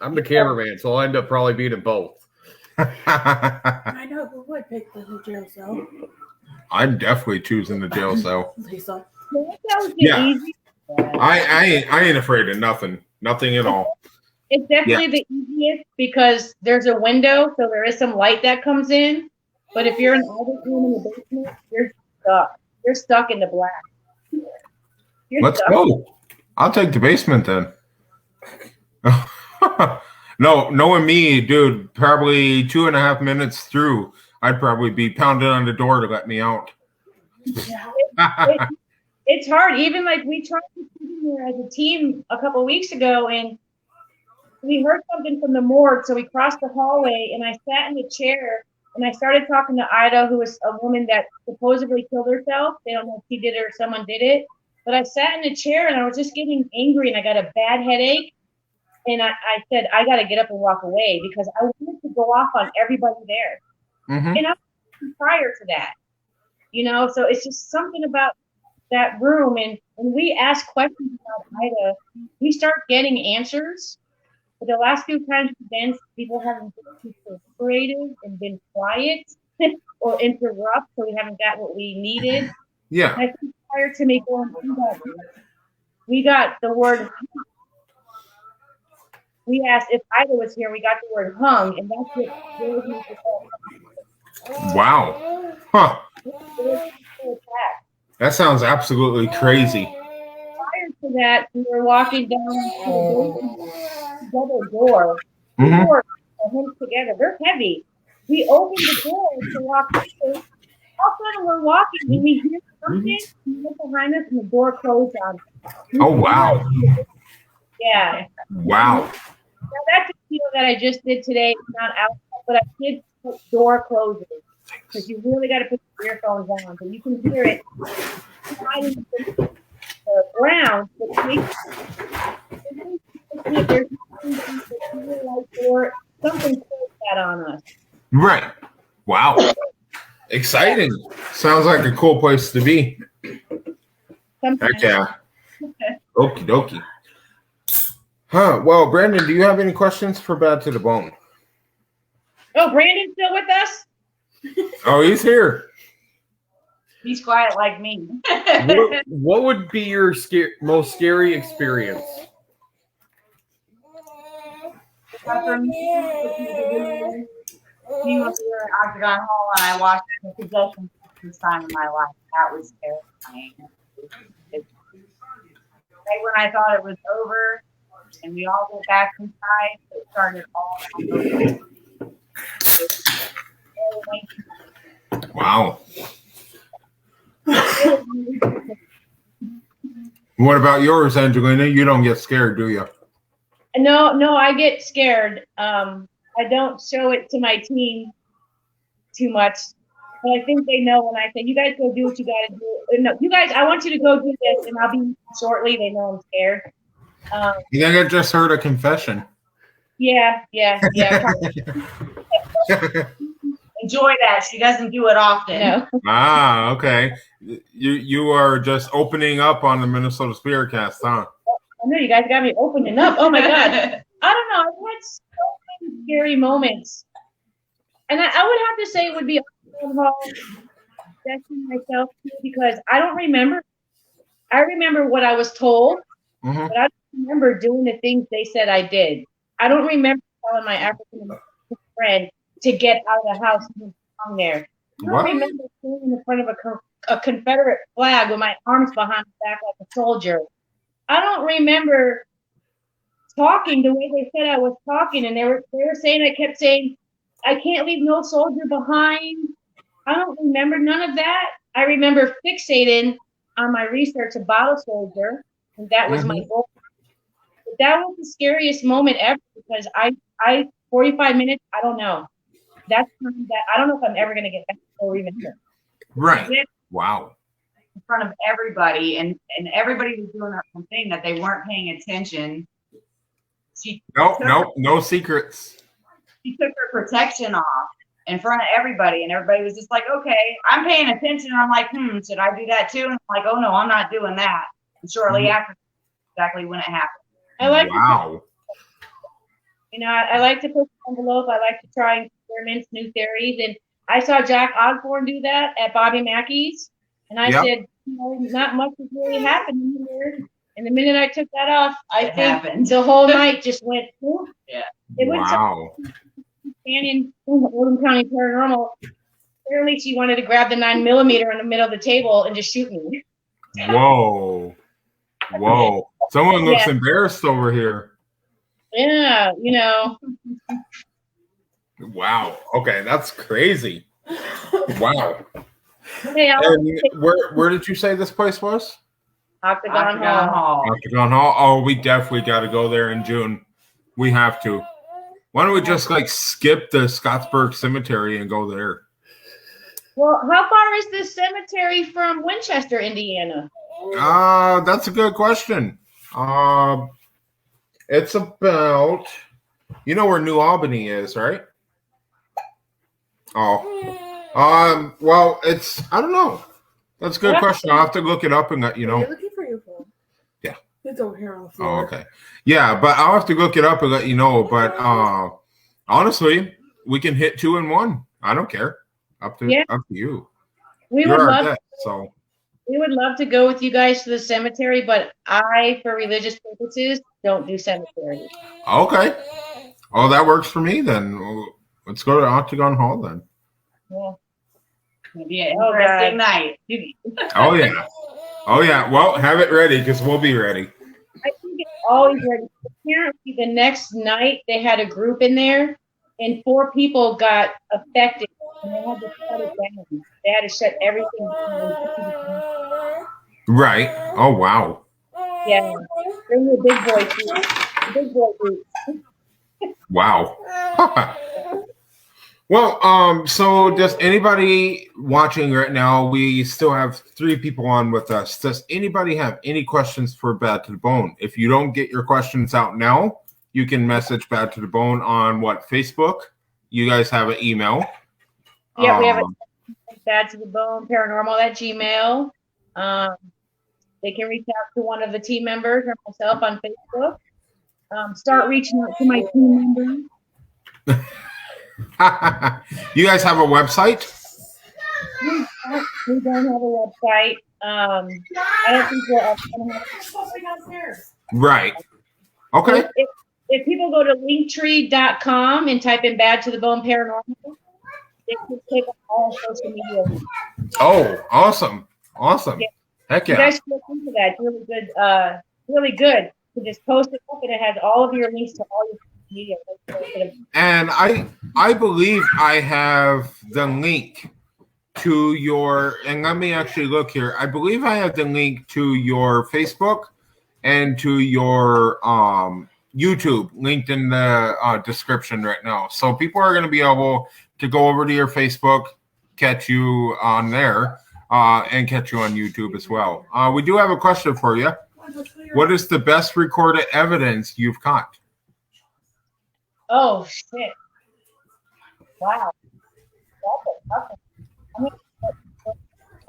I'm the cameraman, so I'll end up probably being in both. I know who would pick the jail cell. I'm definitely choosing the jail cell. Lisa. Jail cells get Yeah. easy. I ain't afraid of nothing. Nothing at all. It's definitely the easiest because there's a window, so there is some light that comes in. But if you're in an attic room in the basement, you're stuck. You're stuck in the black. You're Let's stuck. go. I'll take the basement then. No, knowing me, dude, probably 2.5 minutes through, I'd probably be pounding on the door to let me out. It's hard. Even like we tried to sit in there as a team a couple weeks ago, and we heard something from the morgue. So we crossed the hallway, and I sat in the chair, and I started talking to Ida, who was a woman that supposedly killed herself. They don't know if she did it or someone did it. But I sat in the chair, and I was just getting angry, and I got a bad headache. And I said, I got to get up and walk away because I wanted to go off on everybody there. Mm-hmm. And I was prior to that, you know, so it's just something about that room. And when we ask questions about Ida, we start getting answers. But the last few times we've been, people haven't been too cooperative and been quiet or interrupt, so we haven't got what we needed. Yeah. And I think prior to me going through that, we got the word. We asked if Ida was here. We got the word hung, and that's what. Wow. Huh. That sounds absolutely crazy. Prior to that, we were walking down the double door. The Mhm. doors are hinged together. They're heavy. We opened the door to walk through. All of a sudden, we're walking, and we hear something. We look behind us, and the door closed on us. Oh, wow. Yeah. Wow. Now, that's a deal that I just did today. It's not out, but I did put door closers because you really got to put your earphones on so you can hear it. The ground, there's something closed that on us. Right. Wow. Exciting. Sounds like a cool place to be. Heck yeah. Okie dokie. Huh. Well, Brandon, do you have any questions for Bad to the Bone? Oh, Brandon's still with us? Oh, he's here. He's quiet like me. What would be your most scary experience? For me, being up here in Octagon Hall and I watched the possession for the first time in my life. That was terrifying. Right when I thought it was over and we all went back inside, it started all over. Wow. What about yours, Angelina? You don't get scared, do you? No, I get scared. I don't show it to my team too much. But I think they know when I say, you guys go do what you got to do. No, you guys, I want you to go do this, and I'll be shortly. They know I'm scared. You think I just heard a confession? Yeah. Enjoy that. She doesn't do it often. No. Ah, okay. You are just opening up on the Minnesota Spirit Cast, huh? I know you guys got me opening up. Oh my God. I don't know. I've had so many scary moments. And I would have to say it would be a session myself too, because I don't remember. I remember what I was told, but I don't remember doing the things they said I did. I don't remember telling my African friend to get out of the house and come there. I don't remember standing in front of a Confederate flag with my arms behind my back like a soldier. I don't remember talking the way they said I was talking, and they were saying, I kept saying, I can't leave no soldier behind. I don't remember none of that. I remember fixating on my research about a soldier, and that was my goal. But that was the scariest moment ever because I 45 minutes, I don't know. That's something that I don't know if I'm ever gonna get back or even here. Right. Wow. In front of everybody, and everybody was doing their own thing that they weren't paying attention. No secrets. She took her protection off in front of everybody, and everybody was just like, okay, I'm paying attention. And I'm like, should I do that too? And I'm like, oh no, I'm not doing that. And shortly after, exactly when it happened. I like wow. You know, I like to push the envelope. I like to try and experiment new theories. And I saw Jack Osborne do that at Bobby Mackey's. And I Yep. said, you know, not much is really happening here. And the minute I took that off, I It think happened. the whole night just went, whoop. Yeah. It went so Wow. Canyon, Oldham County Paranormal. Clearly, she wanted to grab the 9mm in the middle of the table and just shoot me. Whoa. Whoa. Someone looks Yeah. embarrassed over here. Yeah, you know. Wow. Okay, that's crazy. Wow. Hey, And where did you say this place was? Octagon Octagon Hall. Hall. Octagon Hall. Oh, we definitely got to go there in June. We have to. Why don't we just like skip the Scottsburg Cemetery and go there? Well, how far is this cemetery from Winchester, Indiana? That's a good question. It's about, you know where New Albany is, right? Oh, well, it's, I don't know. That's a good question. I'll have to look it up and let you What are know. you looking for your phone? Yeah. It's over here on the Oh, floor. okay. Yeah, but I'll have to look it up and let you know. But honestly, we can hit 2 in 1. I don't care. Up to you. We You're would our love guest, so we would love to go with you guys to the cemetery, but I, for religious purposes, don't do cemeteries. okay. Oh, that works for me then. Well, let's go to Octagon Hall then. Yeah. It'll be an interesting night. Oh yeah. Oh yeah. Well, have it ready because we'll be ready. I think it's always ready. Apparently, the next night they had a group in there, and 4 people got affected, and they had to shut it down. They had to shut everything down. Right. Oh wow. Yeah, bring your big boy suit. Big boy boots. Wow. Well, so does anybody watching right now? We still have 3 people on with us. Does anybody have any questions for Bad to the Bone? If you don't get your questions out now, you can message Bad to the Bone on Facebook. You guys have an email. Yeah, we have a Bad to the Bone Paranormal at Gmail. They can reach out to one of the team members or myself on Facebook. Start reaching out to my team members. You guys have a website? We don't have a website. I don't think we're going to have. Right. Okay. If people go to linktree.com and type in Bad to the Bone Paranormal, they can take up all social media. Oh, awesome. Awesome. Yeah. Heck You yeah. guys should look into that. It's really good. Really good. You just post it up and it has all of your links to all your social media. And I believe I have the link to your, and let me actually look here. I believe I have the link to your Facebook and to your YouTube linked in the description right now. So people are going to be able to go over to your Facebook, catch you on there, and catch you on YouTube as well. We do have a question for you. What is the best recorded evidence you've caught? Oh, shit. Wow. That's I'm going to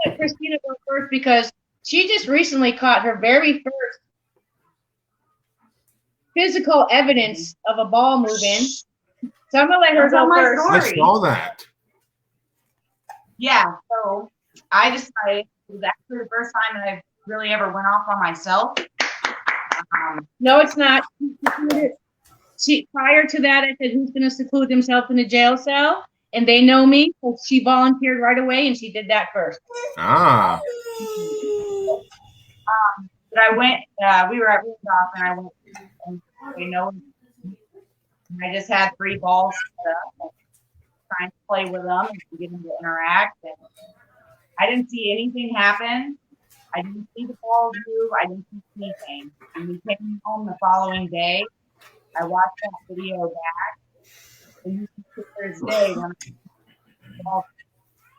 let Christina go first because she just recently caught her very first physical evidence of a ball moving. So I'm going to let her go first. Let's know that. Yeah, so I decided it was actually the first time that I really ever went off on myself. No, it's not. She prior to that, I said, "Who's going to seclude themselves in a jail cell?" And they know me, so she volunteered right away, and she did that first. Ah. But I went. We were at Rudolph, and I went. And I just had 3 balls set up, trying to play with them and get them to interact. And I didn't see anything happen. I didn't see the balls move. I didn't see anything. And we came home the following day. I watched that video back. And you can see this day when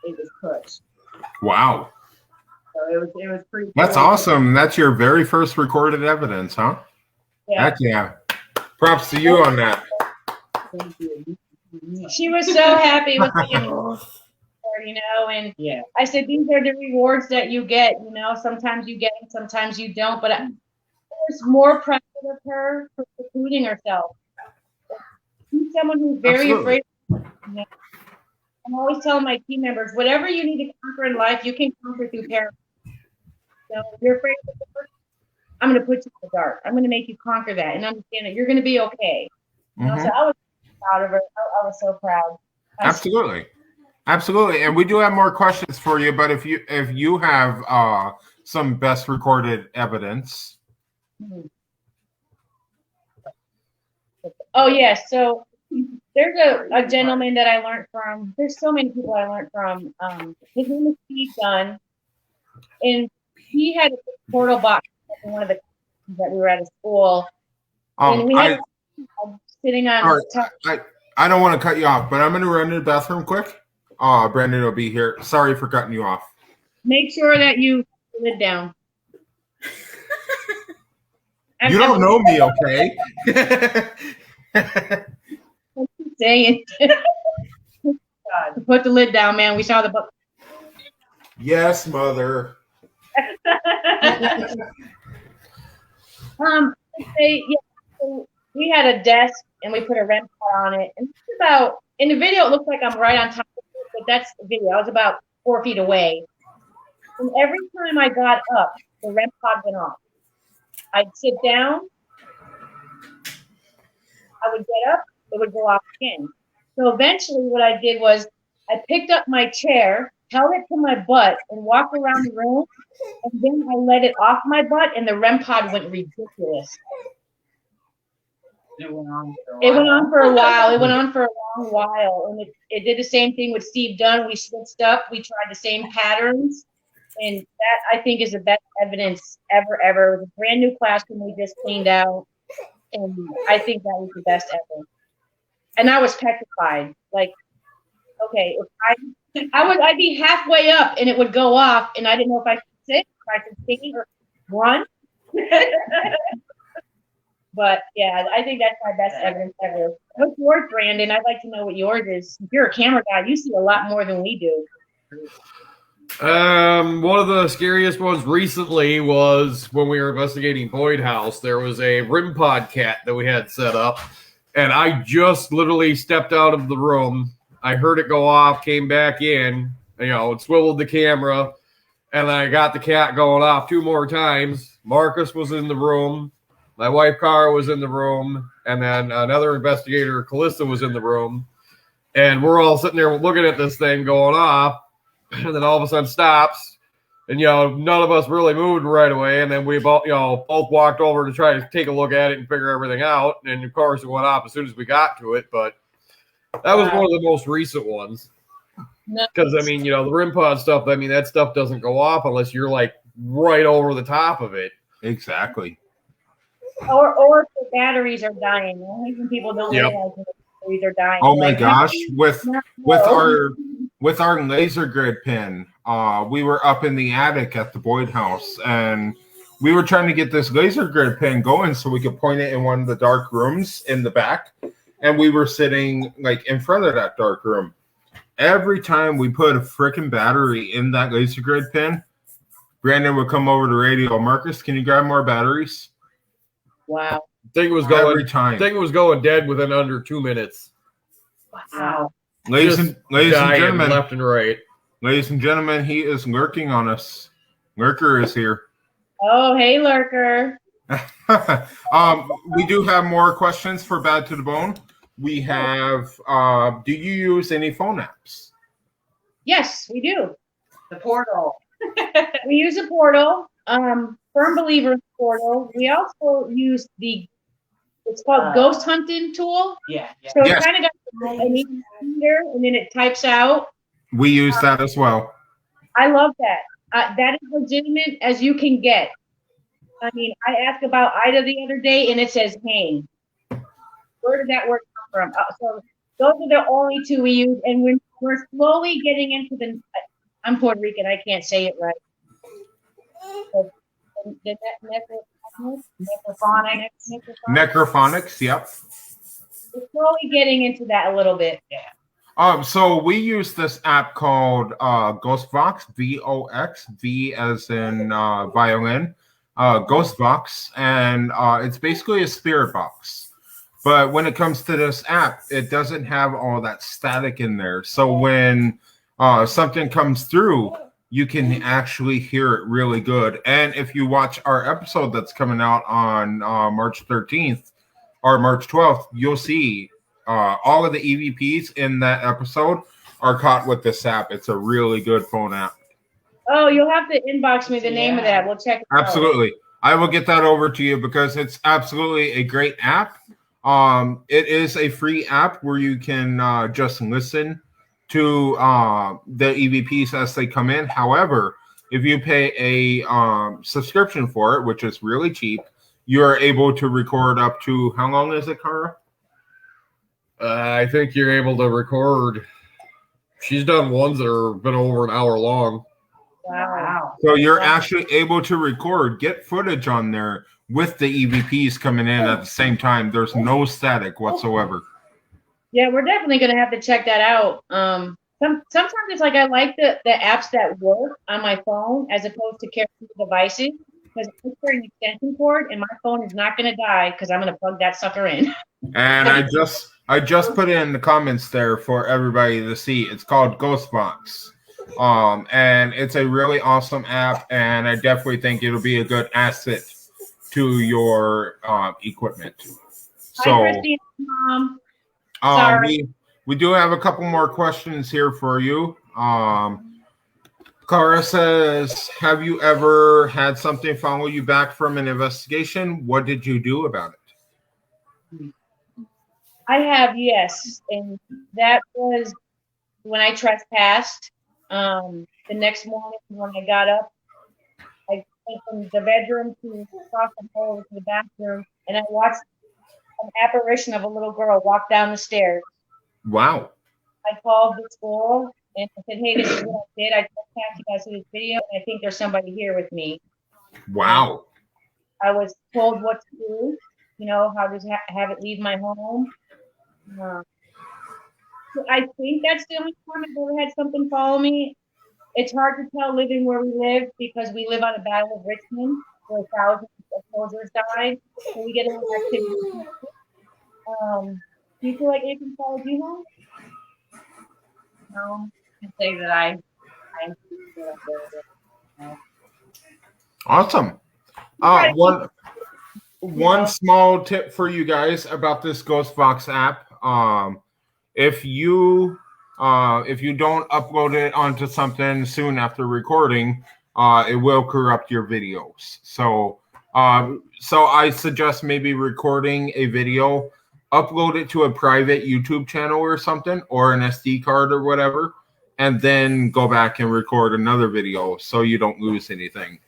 it was pushed. Wow. So it was pretty. That's cool. awesome. That's your very first recorded evidence, huh? Yeah. Heck yeah. Props to you on that. Thank you. She was so happy with the and Yeah. I said, these are the rewards that you get, sometimes you get them, sometimes you don't, but I was more proud of her for secluding herself. He's someone who's very Absolutely. afraid. I'm always telling my team members, whatever you need to conquer in life, you can conquer through parenting. So if you're afraid of the dark, I'm going to put you in the dark. I'm going to make you conquer that and understand that you're going to be okay. You know, so I was proud of her. I was so proud. Absolutely. Absolutely. And we do have more questions for you, but if you have some best recorded evidence. Oh, yes. So there's a gentleman that I learned from. There's so many people I learned from. His name is Steve Dunn. And he had a portal box in one of the that we were at a school. And we had sitting on top. I don't want to cut you off, but I'm going to run to the bathroom quick. Brandon will be here. Sorry for cutting you off. Make sure that you put the lid down. You don't know me, okay? What you saying? Put the lid down, man. We saw the book. Yes, mother. So we had a desk and we put a REM pod on it. And it's about, in the video, it looks like I'm right on top of it, but that's the video. I was about 4 feet away. And every time I got up, the REM pod went off. I'd sit down, I would get up, it would go off again. So eventually what I did was I picked up my chair, held it to my butt, and walked around the room, and then I let it off my butt, and the REM pod went ridiculous. It went on for a while. It went on for a long while, and it did the same thing with Steve Dunn. We switched up. We tried the same patterns, and that I think is the best evidence ever. It was a brand new classroom we just cleaned out, and I think that was the best ever. And I was petrified. Like, okay, if I'd be halfway up and it would go off, and I didn't know if I could sit, if I could stand or run. But yeah, I think that's my best evidence ever. What's yours, Brandon? I'd like to know what yours is. If you're a camera guy, you see a lot more than we do. One of the scariest ones recently was when we were investigating Boyd House. There was a REM pod cat that we had set up, and I just literally stepped out of the room. I heard it go off, came back in, and swiveled the camera, and I got the cat going off 2 more times. Marcus was in the room. My wife, Cara, was in the room, and then another investigator, Calista, was in the room. And we're all sitting there looking at this thing going off, and then all of a sudden stops. And, none of us really moved right away. And then we both walked over to try to take a look at it and figure everything out. And, of course, it went off as soon as we got to it. But that was one of the most recent ones. Because, the REM pod stuff, that stuff doesn't go off unless you're, right over the top of it. Exactly. Or if the batteries are dying. I think when people don't realize the batteries are dying. Oh my gosh! With our laser grid pin, we were up in the attic at the Boyd House, and we were trying to get this laser grid pin going so we could point it in one of the dark rooms in the back, and we were sitting in front of that dark room. Every time we put a freaking battery in that laser grid pin, Brandon would come over to radio. Marcus, can you grab more batteries? Wow. Thing was going dead within under 2 minutes. Wow. Ladies and gentlemen, left and right. Ladies and gentlemen, he is lurking on us. Lurker is here. Oh, hey, Lurker. We do have more questions for Bad to the Bone. We have, do you use any phone apps? Yes, we do. The portal. We use a portal. Firm believer in the portal. We also use it's called ghost hunting tool. Yeah. So it kind of got an meter, and then it types out. We use that as well. I love that. That is legitimate as you can get. I asked about Ida the other day, and it says hang. Where did that word come from? So those are the only 2 we use, and we're slowly getting into I'm Puerto Rican. I can't say it right. The Necrophonics, yep. We're slowly getting into that a little bit. Yeah. So we use this app called GhostVox, VOX, V as in violin, GhostVox, and it's basically a spirit box. But when it comes to this app, it doesn't have all that static in there. So when something comes through, you can actually hear it really good. And if you watch our episode that's coming out on March 13th or March 12th, you'll see all of the EVPs in that episode are caught with this app. It's a really good phone app. Oh, you'll have to inbox me the name of that. We'll check it out. Absolutely. I will get that over to you because it's absolutely a great app. It is a free app where you can just listen to the EVPs as they come in. However, if you pay a subscription for it, which is really cheap, you are able to record up to, how long is it, Cara? I think you're able to record. She's done ones that have been over an hour long. Wow. So you're actually able to get footage on there with the EVPs coming in at the same time. There's no static whatsoever. Yeah, we're definitely going to have to check that out. Sometimes it's like I like the apps that work on my phone as opposed to carrying devices, because I carry an extension cord and my phone is not going to die because I'm going to plug that sucker in. And I just put in the comments there for everybody to see. It's called Ghostbox. And it's a really awesome app, and I definitely think it'll be a good asset to your equipment. So, Hi, Christine, Mom. Sorry. We do have a couple more questions here for you. Cara says, have you ever had something follow you back from an investigation? What did you do about it? I have, yes. And that was when I trespassed. The next morning when I got up, I went from the bedroom to across the hall to the bathroom, and I watched an apparition of a little girl walk down the stairs. Wow. I called the school and I said, hey, this is what I did. I trespassed. You guys see this video, and I think there's somebody here with me. Wow. I was told what to do, how to have it leave my home. So I think that's the only time I've ever had something follow me. It's hard to tell living where we live because we live on the Battle of Richmond, where thousands of soldiers died. So we get a little activity. Do you feel like anything followed you home? No, I can say that I Awesome. One small tip for you guys about this Ghostbox app. If you don't upload it onto something soon after recording, it will corrupt your videos. So I suggest maybe recording a video, upload it to a private YouTube channel or something, or an SD card or whatever, and then go back and record another video so you don't lose anything.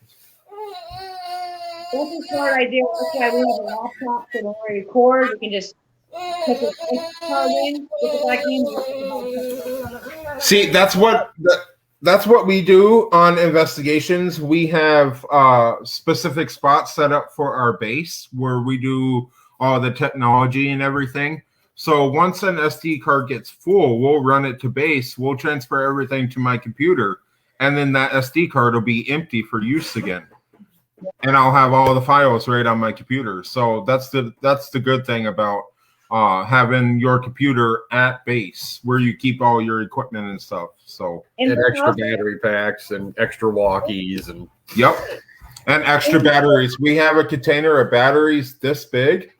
That's a smart idea. That's why we have a laptop, so when we record, we can just put the card in, put it back in. See, that's what we do on investigations. We have specific spots set up for our base where we do all the technology and everything. So once an SD card gets full, we'll run it to base. We'll transfer everything to my computer, and then that SD card will be empty for use again. And I'll have all the files right on my computer. So that's the good thing about having your computer at base where you keep all your equipment and stuff. So and extra battery packs and extra walkies and and extra batteries. We have a container of batteries this big,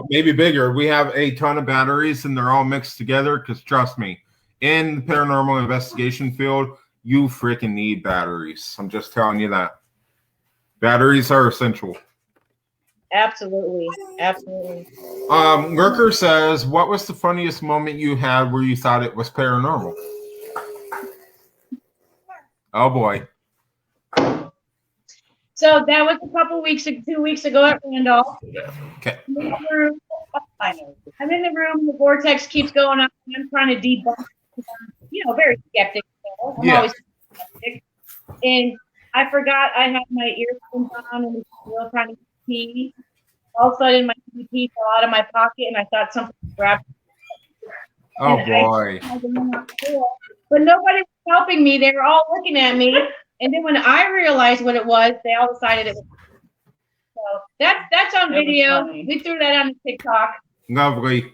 maybe bigger. We have a ton of batteries and they're all mixed together because trust me, in the paranormal investigation field, you freaking need batteries. I'm just telling you that. Batteries are essential. Absolutely. Absolutely. Lurker says, what was the funniest moment you had where you thought it was paranormal? Oh boy. So that was a couple weeks, 2 weeks ago at Randolph. Okay. I'm in the room, the vortex keeps going on, and I'm trying to debunk, very skeptical. I'm always skeptic. And I forgot I had my earphones on and was still trying to pee. All of a sudden, my EVP fell out of my pocket, and I thought something grabbed me. Oh, boy. But nobody was helping me. They were all looking at me. And then when I realized what it was, they all decided it was. So that's on video. We threw that on TikTok. Lovely.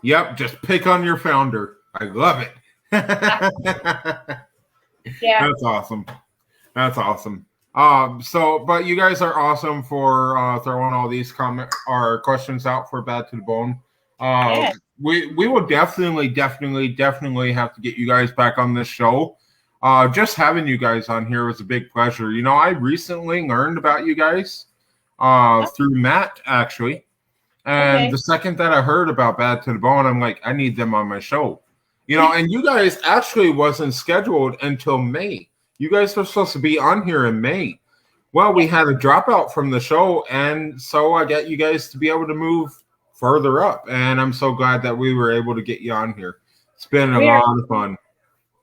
Yep, just pick on your founder. I love it. Yeah. That's awesome. That's awesome. But you guys are awesome for throwing all these questions out for Bad to the Bone. Yeah. We will definitely have to get you guys back on this show. Just having you guys on here was a big pleasure. You know, I recently learned about you guys through Matt, actually. And the second that I heard about Bad to the Bone, I'm like, I need them on my show. You know, and you guys actually wasn't scheduled until May. You guys were supposed to be on here in May. Well, we had a dropout from the show, and so I got you guys to be able to move further up. And I'm so glad that we were able to get you on here. It's been a lot of fun.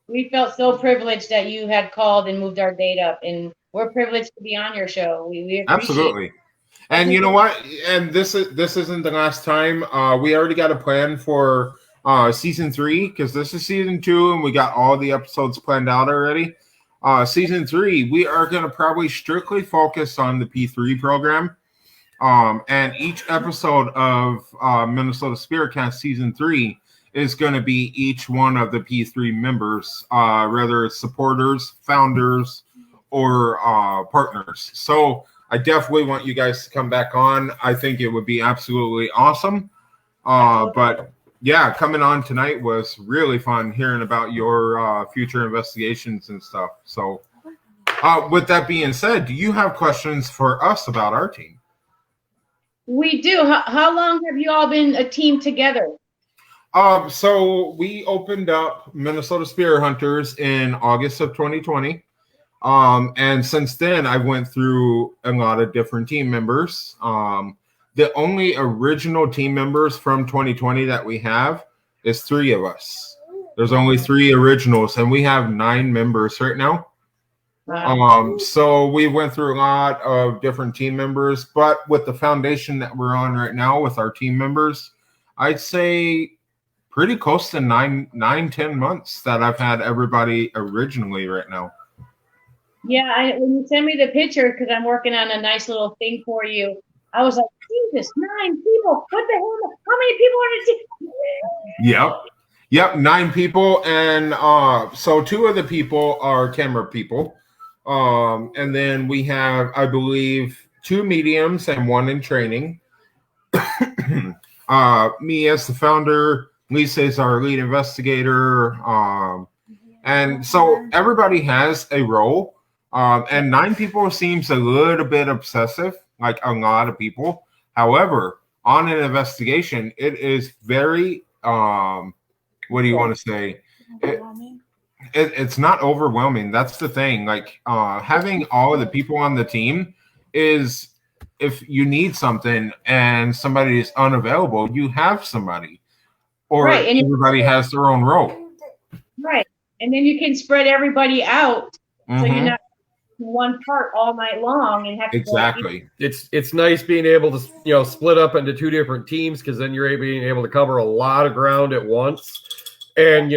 We felt so privileged that you had called and moved our date up, and we're privileged to be on your show. We Absolutely. It. And you know what? And this isn't the last time. We already got a plan for season 3, because this is season 2, and we got all the episodes planned out already. Season 3, we are going to probably strictly focus on the P3 program. And each episode of Minnesota Spiritcast season 3 is going to be each one of the P3 members, whether it's supporters, founders, or partners. So I definitely want you guys to come back on. I think it would be absolutely awesome. But yeah, coming on tonight was really fun hearing about your future investigations and stuff. So with that being said, do you have questions for us about our team? We do. How long have you all been a team together? So we opened up Minnesota Spirit Hunters in August of 2020. And since then, I went through a lot of different team members. The only original team members from 2020 that we have is 3 of us. There's only 3 originals, and we have 9 members right now. So we went through a lot of different team members, but with the foundation that we're on right now with our team members, I'd say pretty close to 10 months that I've had everybody originally right now. Yeah, when you send me the picture, because I'm working on a nice little thing for you, I was like, Jesus, 9 people. What the hell? How many people are in the team? Yep, 9 people. And so 2 of the people are camera people. And then we have, I believe, 2 mediums and 1 in training. Me as the founder, Lisa is our lead investigator. And so everybody has a role. And 9 people seems a little bit obsessive, like a lot of people. However, on an investigation, it is very, what do you want to say? It's not overwhelming. That's the thing. Like having all of the people on the team is, if you need something and somebody is unavailable, you have somebody. Or right, and everybody has their own role. Right. And then you can spread everybody out so you're not one part all night long and have to exactly. It's nice being able to split up into 2 different teams, because then you're being able to cover a lot of ground at once. And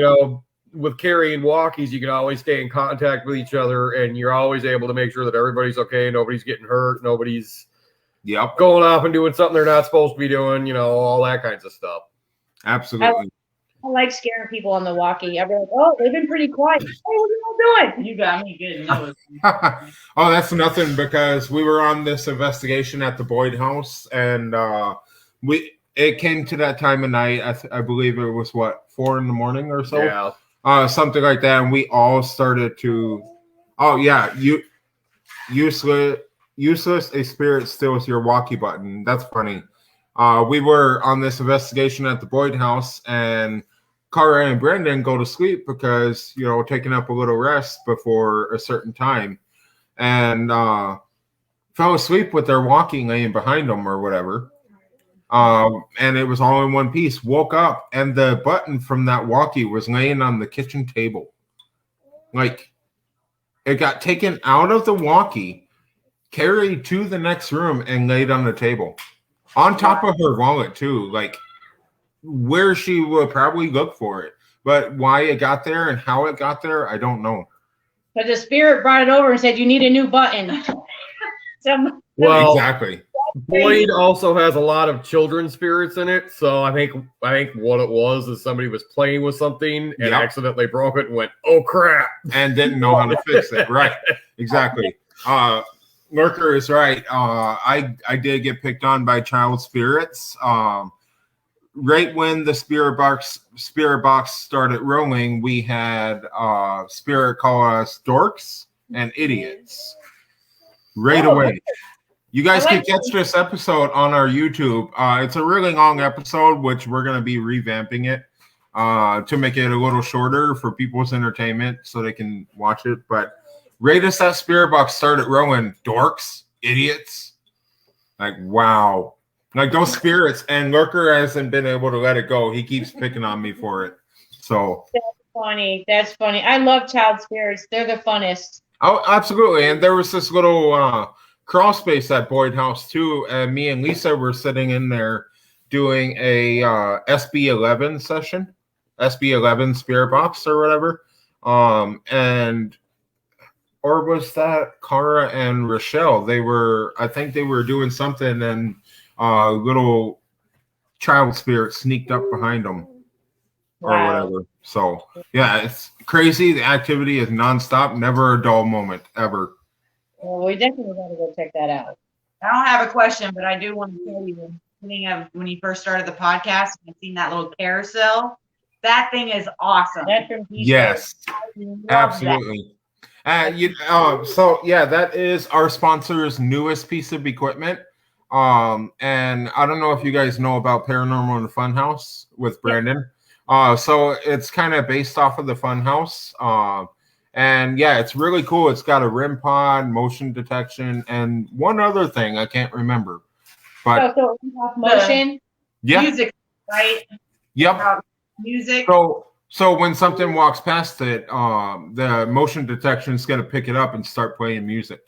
with carrying walkies, you can always stay in contact with each other, and you're always able to make sure that everybody's okay, nobody's getting hurt, nobody's going off and doing something they're not supposed to be doing, all that kinds of stuff. Absolutely. I like scaring people on the walkie. I'll be like, oh, they've been pretty quiet. Hey, what are you all doing? You got me good. Oh, that's nothing, because we were on this investigation at the Boyd house, and it came to that time of night. I believe it was 4 in the morning or so. Yeah. Something like that. And we all started to, useless. A spirit steals your walkie button. That's funny. We were on this investigation at the Boyd house, and Cara and Brendan go to sleep because, taking up a little rest before a certain time, and fell asleep with their walkie laying behind them or whatever. And it was all in one piece. Woke up, and the button from that walkie was laying on the kitchen table. Like, it got taken out of the walkie, carried to the next room, and laid on the table. On top of her wallet, too. Like, where she would probably look for it. But why it got there and how it got there, I don't know. But the spirit brought it over and said, you need a new button. Well, exactly. Boyd also has a lot of children's spirits in it, so I think what it was is somebody was playing with something and Yep. accidentally broke it and went, "Oh crap!" and didn't know how to fix it. Right. Exactly. Lurker is right. I did get picked on by child spirits. Right when the spirit box started rolling, we had spirit call us dorks and idiots right away. You guys can catch this episode on our YouTube. It's a really long episode, which we're going to be revamping it to make it a little shorter for people's entertainment so they can watch it. But right as that spirit box started rolling, dorks, idiots, like, wow. Like those spirits, and Lurker hasn't been able to let it go. He keeps picking on me for it. So That's funny. That's funny. I love child spirits. They're the funnest. oh, absolutely. And there was this little crawl space at Boyd House too, and me and Lisa were sitting in there doing a SB11 session, SB11 spirit box or whatever. And or was that Cara and Rochelle? I think they were doing something, and little child spirit sneaked up behind them or whatever. So yeah, it's crazy. The activity is nonstop, never a dull moment ever. Well, we definitely got to go check that out. I don't have a question, but I do want to tell you, when you first started the podcast, I've seen that little carousel. That thing is awesome. That's from Peace Yes, Love absolutely. So yeah, that is our sponsor's newest piece of equipment. And I don't know if you guys know about Paranormal and Funhouse with Brandon. So it's kind of based off of the Funhouse. And yeah, it's really cool. It's got a REM pod, motion detection, and one other thing I can't remember. But so motion. yeah, Music, right? yep. Music. So when something walks past it, the motion detection is going to pick it up and start playing music.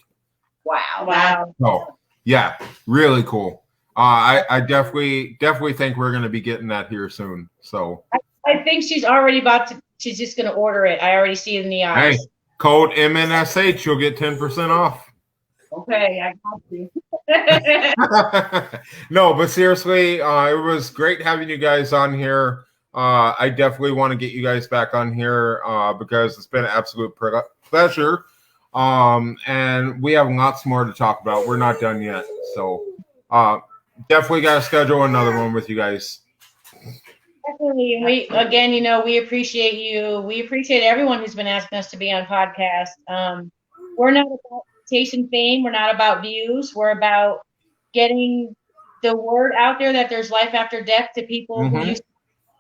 Wow. So yeah, really cool. I definitely think we're going to be getting that here soon. So I think she's already she's just going to order it. I already see it in the eyes. hey, code MNSH, you'll get 10% off. Okay, I got you. No, but seriously, it was great having you guys on here. I definitely want to get you guys back on here because it's been an absolute pleasure. And we have lots more to talk about. We're not done yet. So definitely got to schedule another one with you guys. Definitely. And we appreciate you. We appreciate everyone who's been asking us to be on podcast. We're not about reputation, fame. We're not about views. We're about getting the word out there that there's life after death to people who used to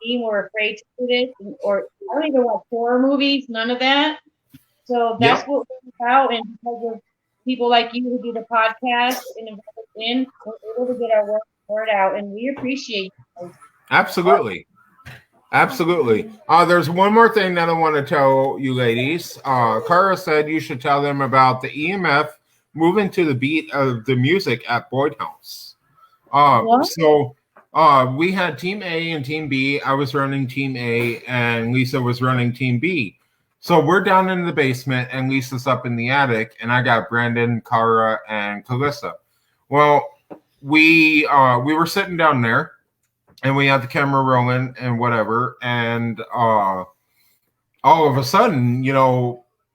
be were afraid to do this, or I don't even watch horror movies, none of that. So that's what we're about. And because of people like you who do the podcast and invite us in, we're able to get our word out, and we appreciate you. Absolutely. There's one more thing that I want to tell you ladies. Cara said you should tell them about the EMF moving to the beat of the music at Boyd House. So we had Team A and Team B. I was running Team A, and Lisa was running Team B. So we're down in the basement, and Lisa's up in the attic, and I got Brandon, Cara, and Calissa. Well, we were sitting down there, and we had the camera rolling and whatever, and all of a sudden,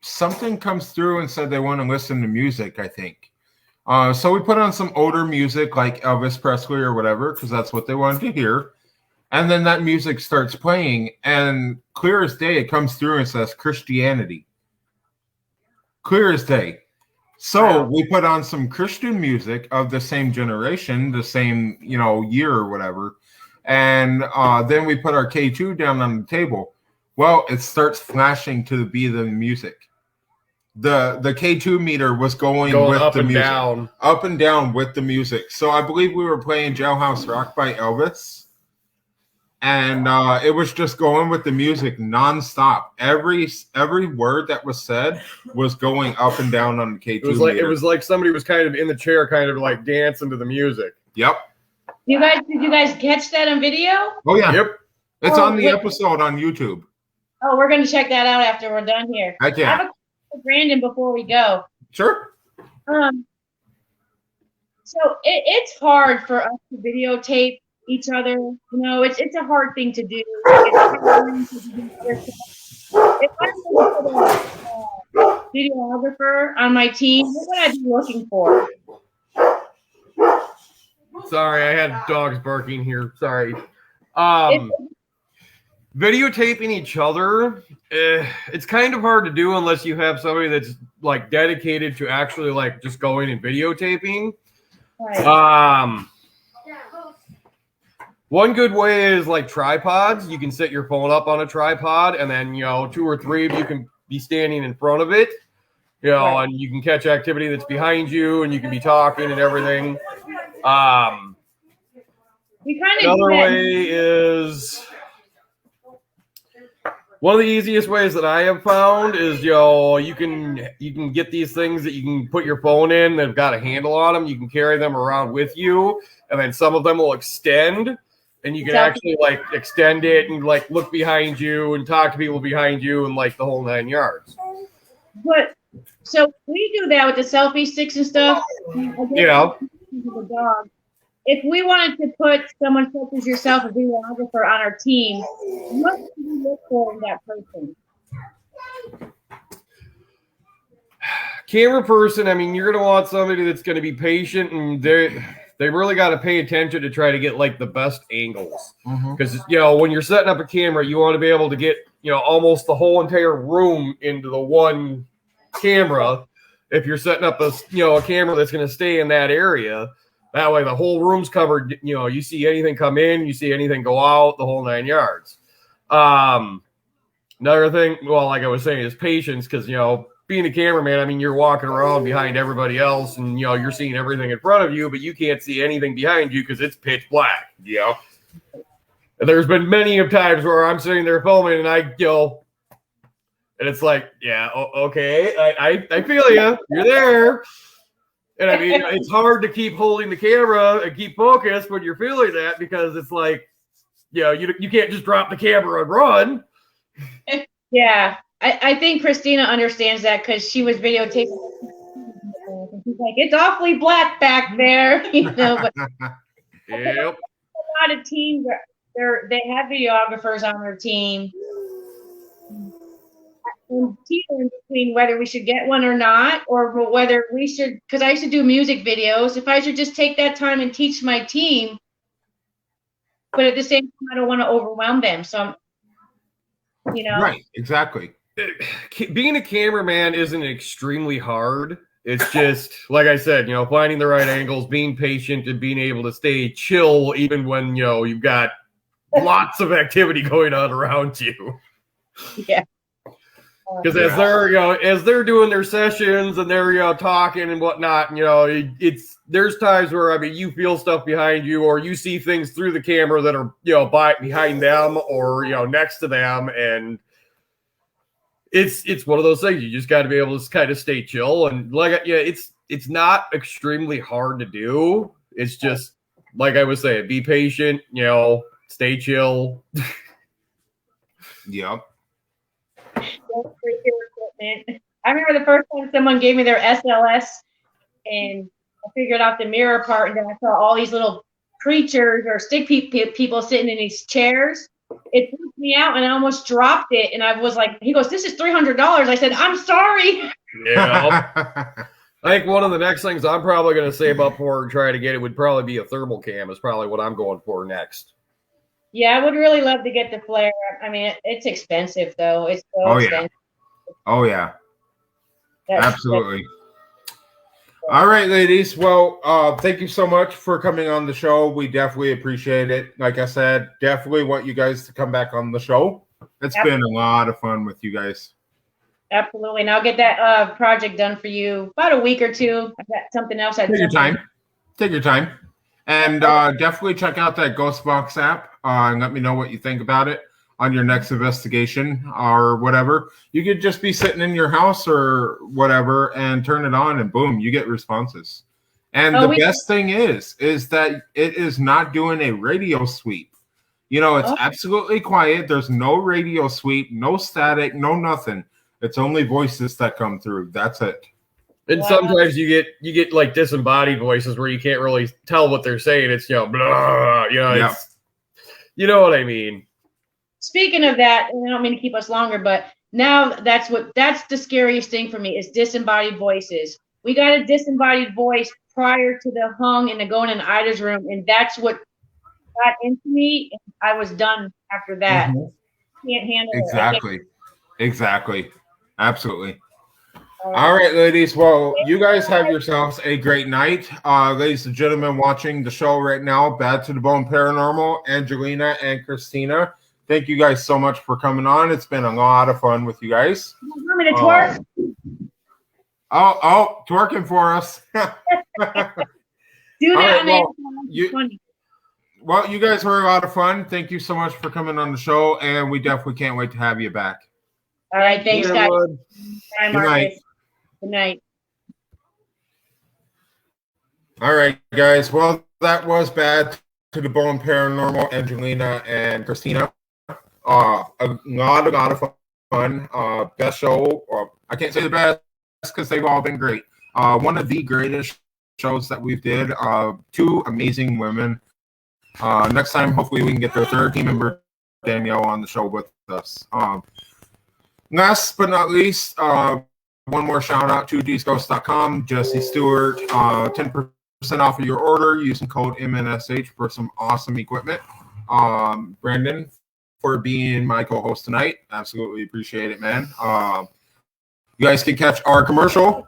something comes through and said they want to listen to music, I think. So we put on some older music like Elvis Presley or whatever, because that's what they wanted to hear. And then that music starts playing, and clear as day, it comes through and says Christianity. Clear as day. So we put on some Christian music of the same generation, the same, year or whatever. And then we put our K2 down on the table. Well, it starts flashing to the beat of the music. The K2 meter was going with up the and music. down. Up and down with the music. So I believe we were playing Jailhouse Rock by Elvis. And it was just going with the music nonstop. Every word that was said was going up and down on the K2 meter. It was like somebody was kind of in the chair, kind of like dancing to the music. Yep. Did you guys catch that on video? Oh yeah. Yep. It's on the episode on YouTube. Oh, we're going to check that out after we're done here. I have a question for Brandon before we go. Sure. So it's hard for us to videotape each other. You know, it's a hard thing to do. It's hard to do yourself. If I was a videographer on my team, what would I be looking for? Sorry, I had dogs barking here. Sorry. If, Videotaping each other, it's kind of hard to do unless you have somebody that's like dedicated to actually like just going and videotaping. right. One good way is like tripods. You can set your phone up on a tripod, and then 2 or 3 of you can be standing in front of it. Right. And you can catch activity that's behind you, and you can be talking and everything. We kind of Another way is one of the easiest ways that I have found is you can get these things that you can put your phone in that've got a handle on them. You can carry them around with you, and then some of them will extend, and you can actually like extend it and like look behind you and talk to people behind you and like the whole 9 yards. But so we do that with the selfie sticks and stuff. Yeah. The dog. If we wanted to put someone such as yourself, a videographer, on our team, what would we look for in that person? Camera person, I mean, you're going to want somebody that's going to be patient, and they really got to pay attention to try to get like the best angles. Because when you're setting up a camera, you want to be able to get almost the whole entire room into the one camera. If you're setting up a camera that's going to stay in that area, that way the whole room's covered. You see anything come in, you see anything go out, the whole 9 yards. Another thing, well, like I was saying, is patience, because being a cameraman, I mean, you're walking around behind everybody else, and you're seeing everything in front of you, but you can't see anything behind you because it's pitch black. Yeah. There's been many of times where I'm sitting there filming, and I go, and it's like, yeah, okay, I feel you. You're there. And I mean, it's hard to keep holding the camera and keep focused when you're feeling that, because it's like, you can't just drop the camera and run. Yeah, I think Christina understands that, because she was videotaping. And she's like, it's awfully black back there, But Yep. a lot of teams they have videographers on their team. And teetering between whether we should get one or not, or whether we should, because I used to do music videos, if I should just take that time and teach my team, but at the same time, I don't want to overwhelm them. So, Right, exactly. Being a cameraman isn't extremely hard. It's just, like I said, finding the right angles, being patient, and being able to stay chill even when, you've got lots of activity going on around you. Yeah. Because as they're doing their sessions and they're talking and whatnot, there's times where, I mean, you feel stuff behind you, or you see things through the camera that are behind them or next to them, and it's one of those things. You just got to be able to kind of stay chill, and it's not extremely hard to do. It's just like I was saying, be patient, stay chill. Yep. I remember the first time someone gave me their SLS, and I figured out the mirror part, and then I saw all these little creatures or stick people sitting in these chairs. It freaked me out, and I almost dropped it. And I was like, he goes, "This is $300." I said, "I'm sorry." Yeah. I think one of the next things I'm probably going to save up for and try to get it would probably be a thermal cam. Is probably what I'm going for next. Yeah, I would really love to get the flare. I mean, it's expensive though. It's so expensive. Oh yeah. Absolutely. All right, ladies. Well, thank you so much for coming on the show. We definitely appreciate it. Like I said, definitely want you guys to come back on the show. It's been a lot of fun with you guys. Absolutely. And I'll get that project done for you about a week or two. I've got something else. Take your time. Take your time. And definitely check out that Ghostbox app and let me know what you think about it on your next investigation or whatever. You could just be sitting in your house or whatever and turn it on and boom, you get responses. And the best thing is that it is not doing a radio sweep. It's absolutely quiet. There's no radio sweep, no static, no nothing. It's only voices that come through. That's it. And sometimes you get like disembodied voices where you can't really tell what they're saying. It's blah, it's, you know what I mean. Speaking of that, and I don't mean to keep us longer, but now that's the scariest thing for me is disembodied voices. We got a disembodied voice prior to the hung and the going in Ida's room, and that's what got into me. And I was done after that. Can't handle it. Exactly. Absolutely. All right, ladies. Well, you guys have yourselves a great night. Ladies and gentlemen watching the show right now, Bad to the Bone Paranormal, Angelina and Christina. Thank you guys so much for coming on. It's been a lot of fun with you guys. You want me to twerk? Twerking for us. Do that. Right, well, you guys were a lot of fun. Thank you so much for coming on the show, and we definitely can't wait to have you back. All right, thanks, guys. Good night. Good night. All right, guys. Well, that was Bad to the Bone Paranormal, Angelina and Christina. A lot of fun. Best show. I can't say the best because they've all been great. One of the greatest shows that we've did. Two amazing women. Next time, hopefully, we can get their third team member, Danielle, on the show with us. Last but not least, one more shout out to dscoast.com, Jesse Stewart, 10% off of your order using code MNSH for some awesome equipment. Brandon, for being my co-host tonight, absolutely appreciate it, man. You guys can catch our commercial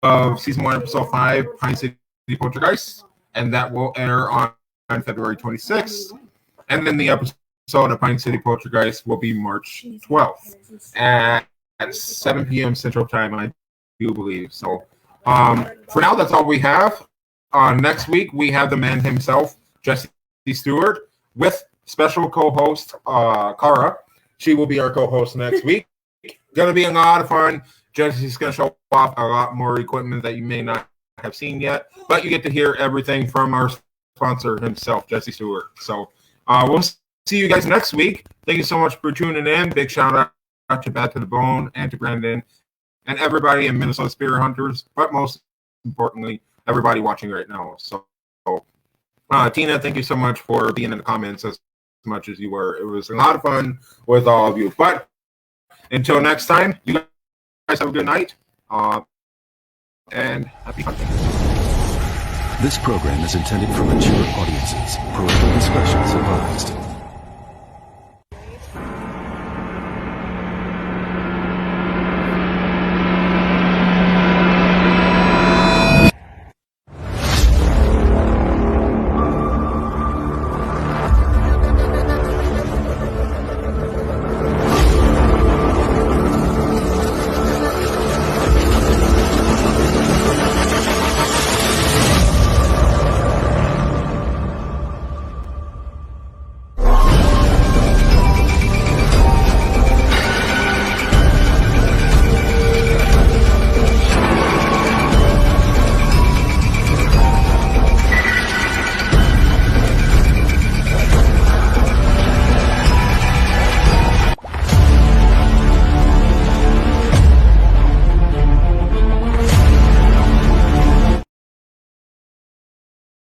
of season 1, episode 5, Pine City Poltergeist, and that will air on February 26th. And then the episode of Pine City Poltergeist will be March 12th at 7 p.m. Central Time, I do believe. So for now, that's all we have. Next week, we have the man himself, Jesse Stewart, with special co-host Cara. She will be our co-host next week. Going to be a lot of fun. Jesse's going to show off a lot more equipment that you may not have seen yet, but you get to hear everything from our sponsor himself, Jesse Stewart. So we'll see you guys next week. Thank you so much for tuning in. Big shout out to Bad to the Bone and to Brandon and everybody in Minnesota Spirit Hunters, but most importantly, everybody watching right now. So Tina, thank you so much for being in the comments as much as you were. It was a lot of fun with all of you. But until next time, you guys have a good night and happy hunting. This program is intended for mature audiences. Parental discretion is advised.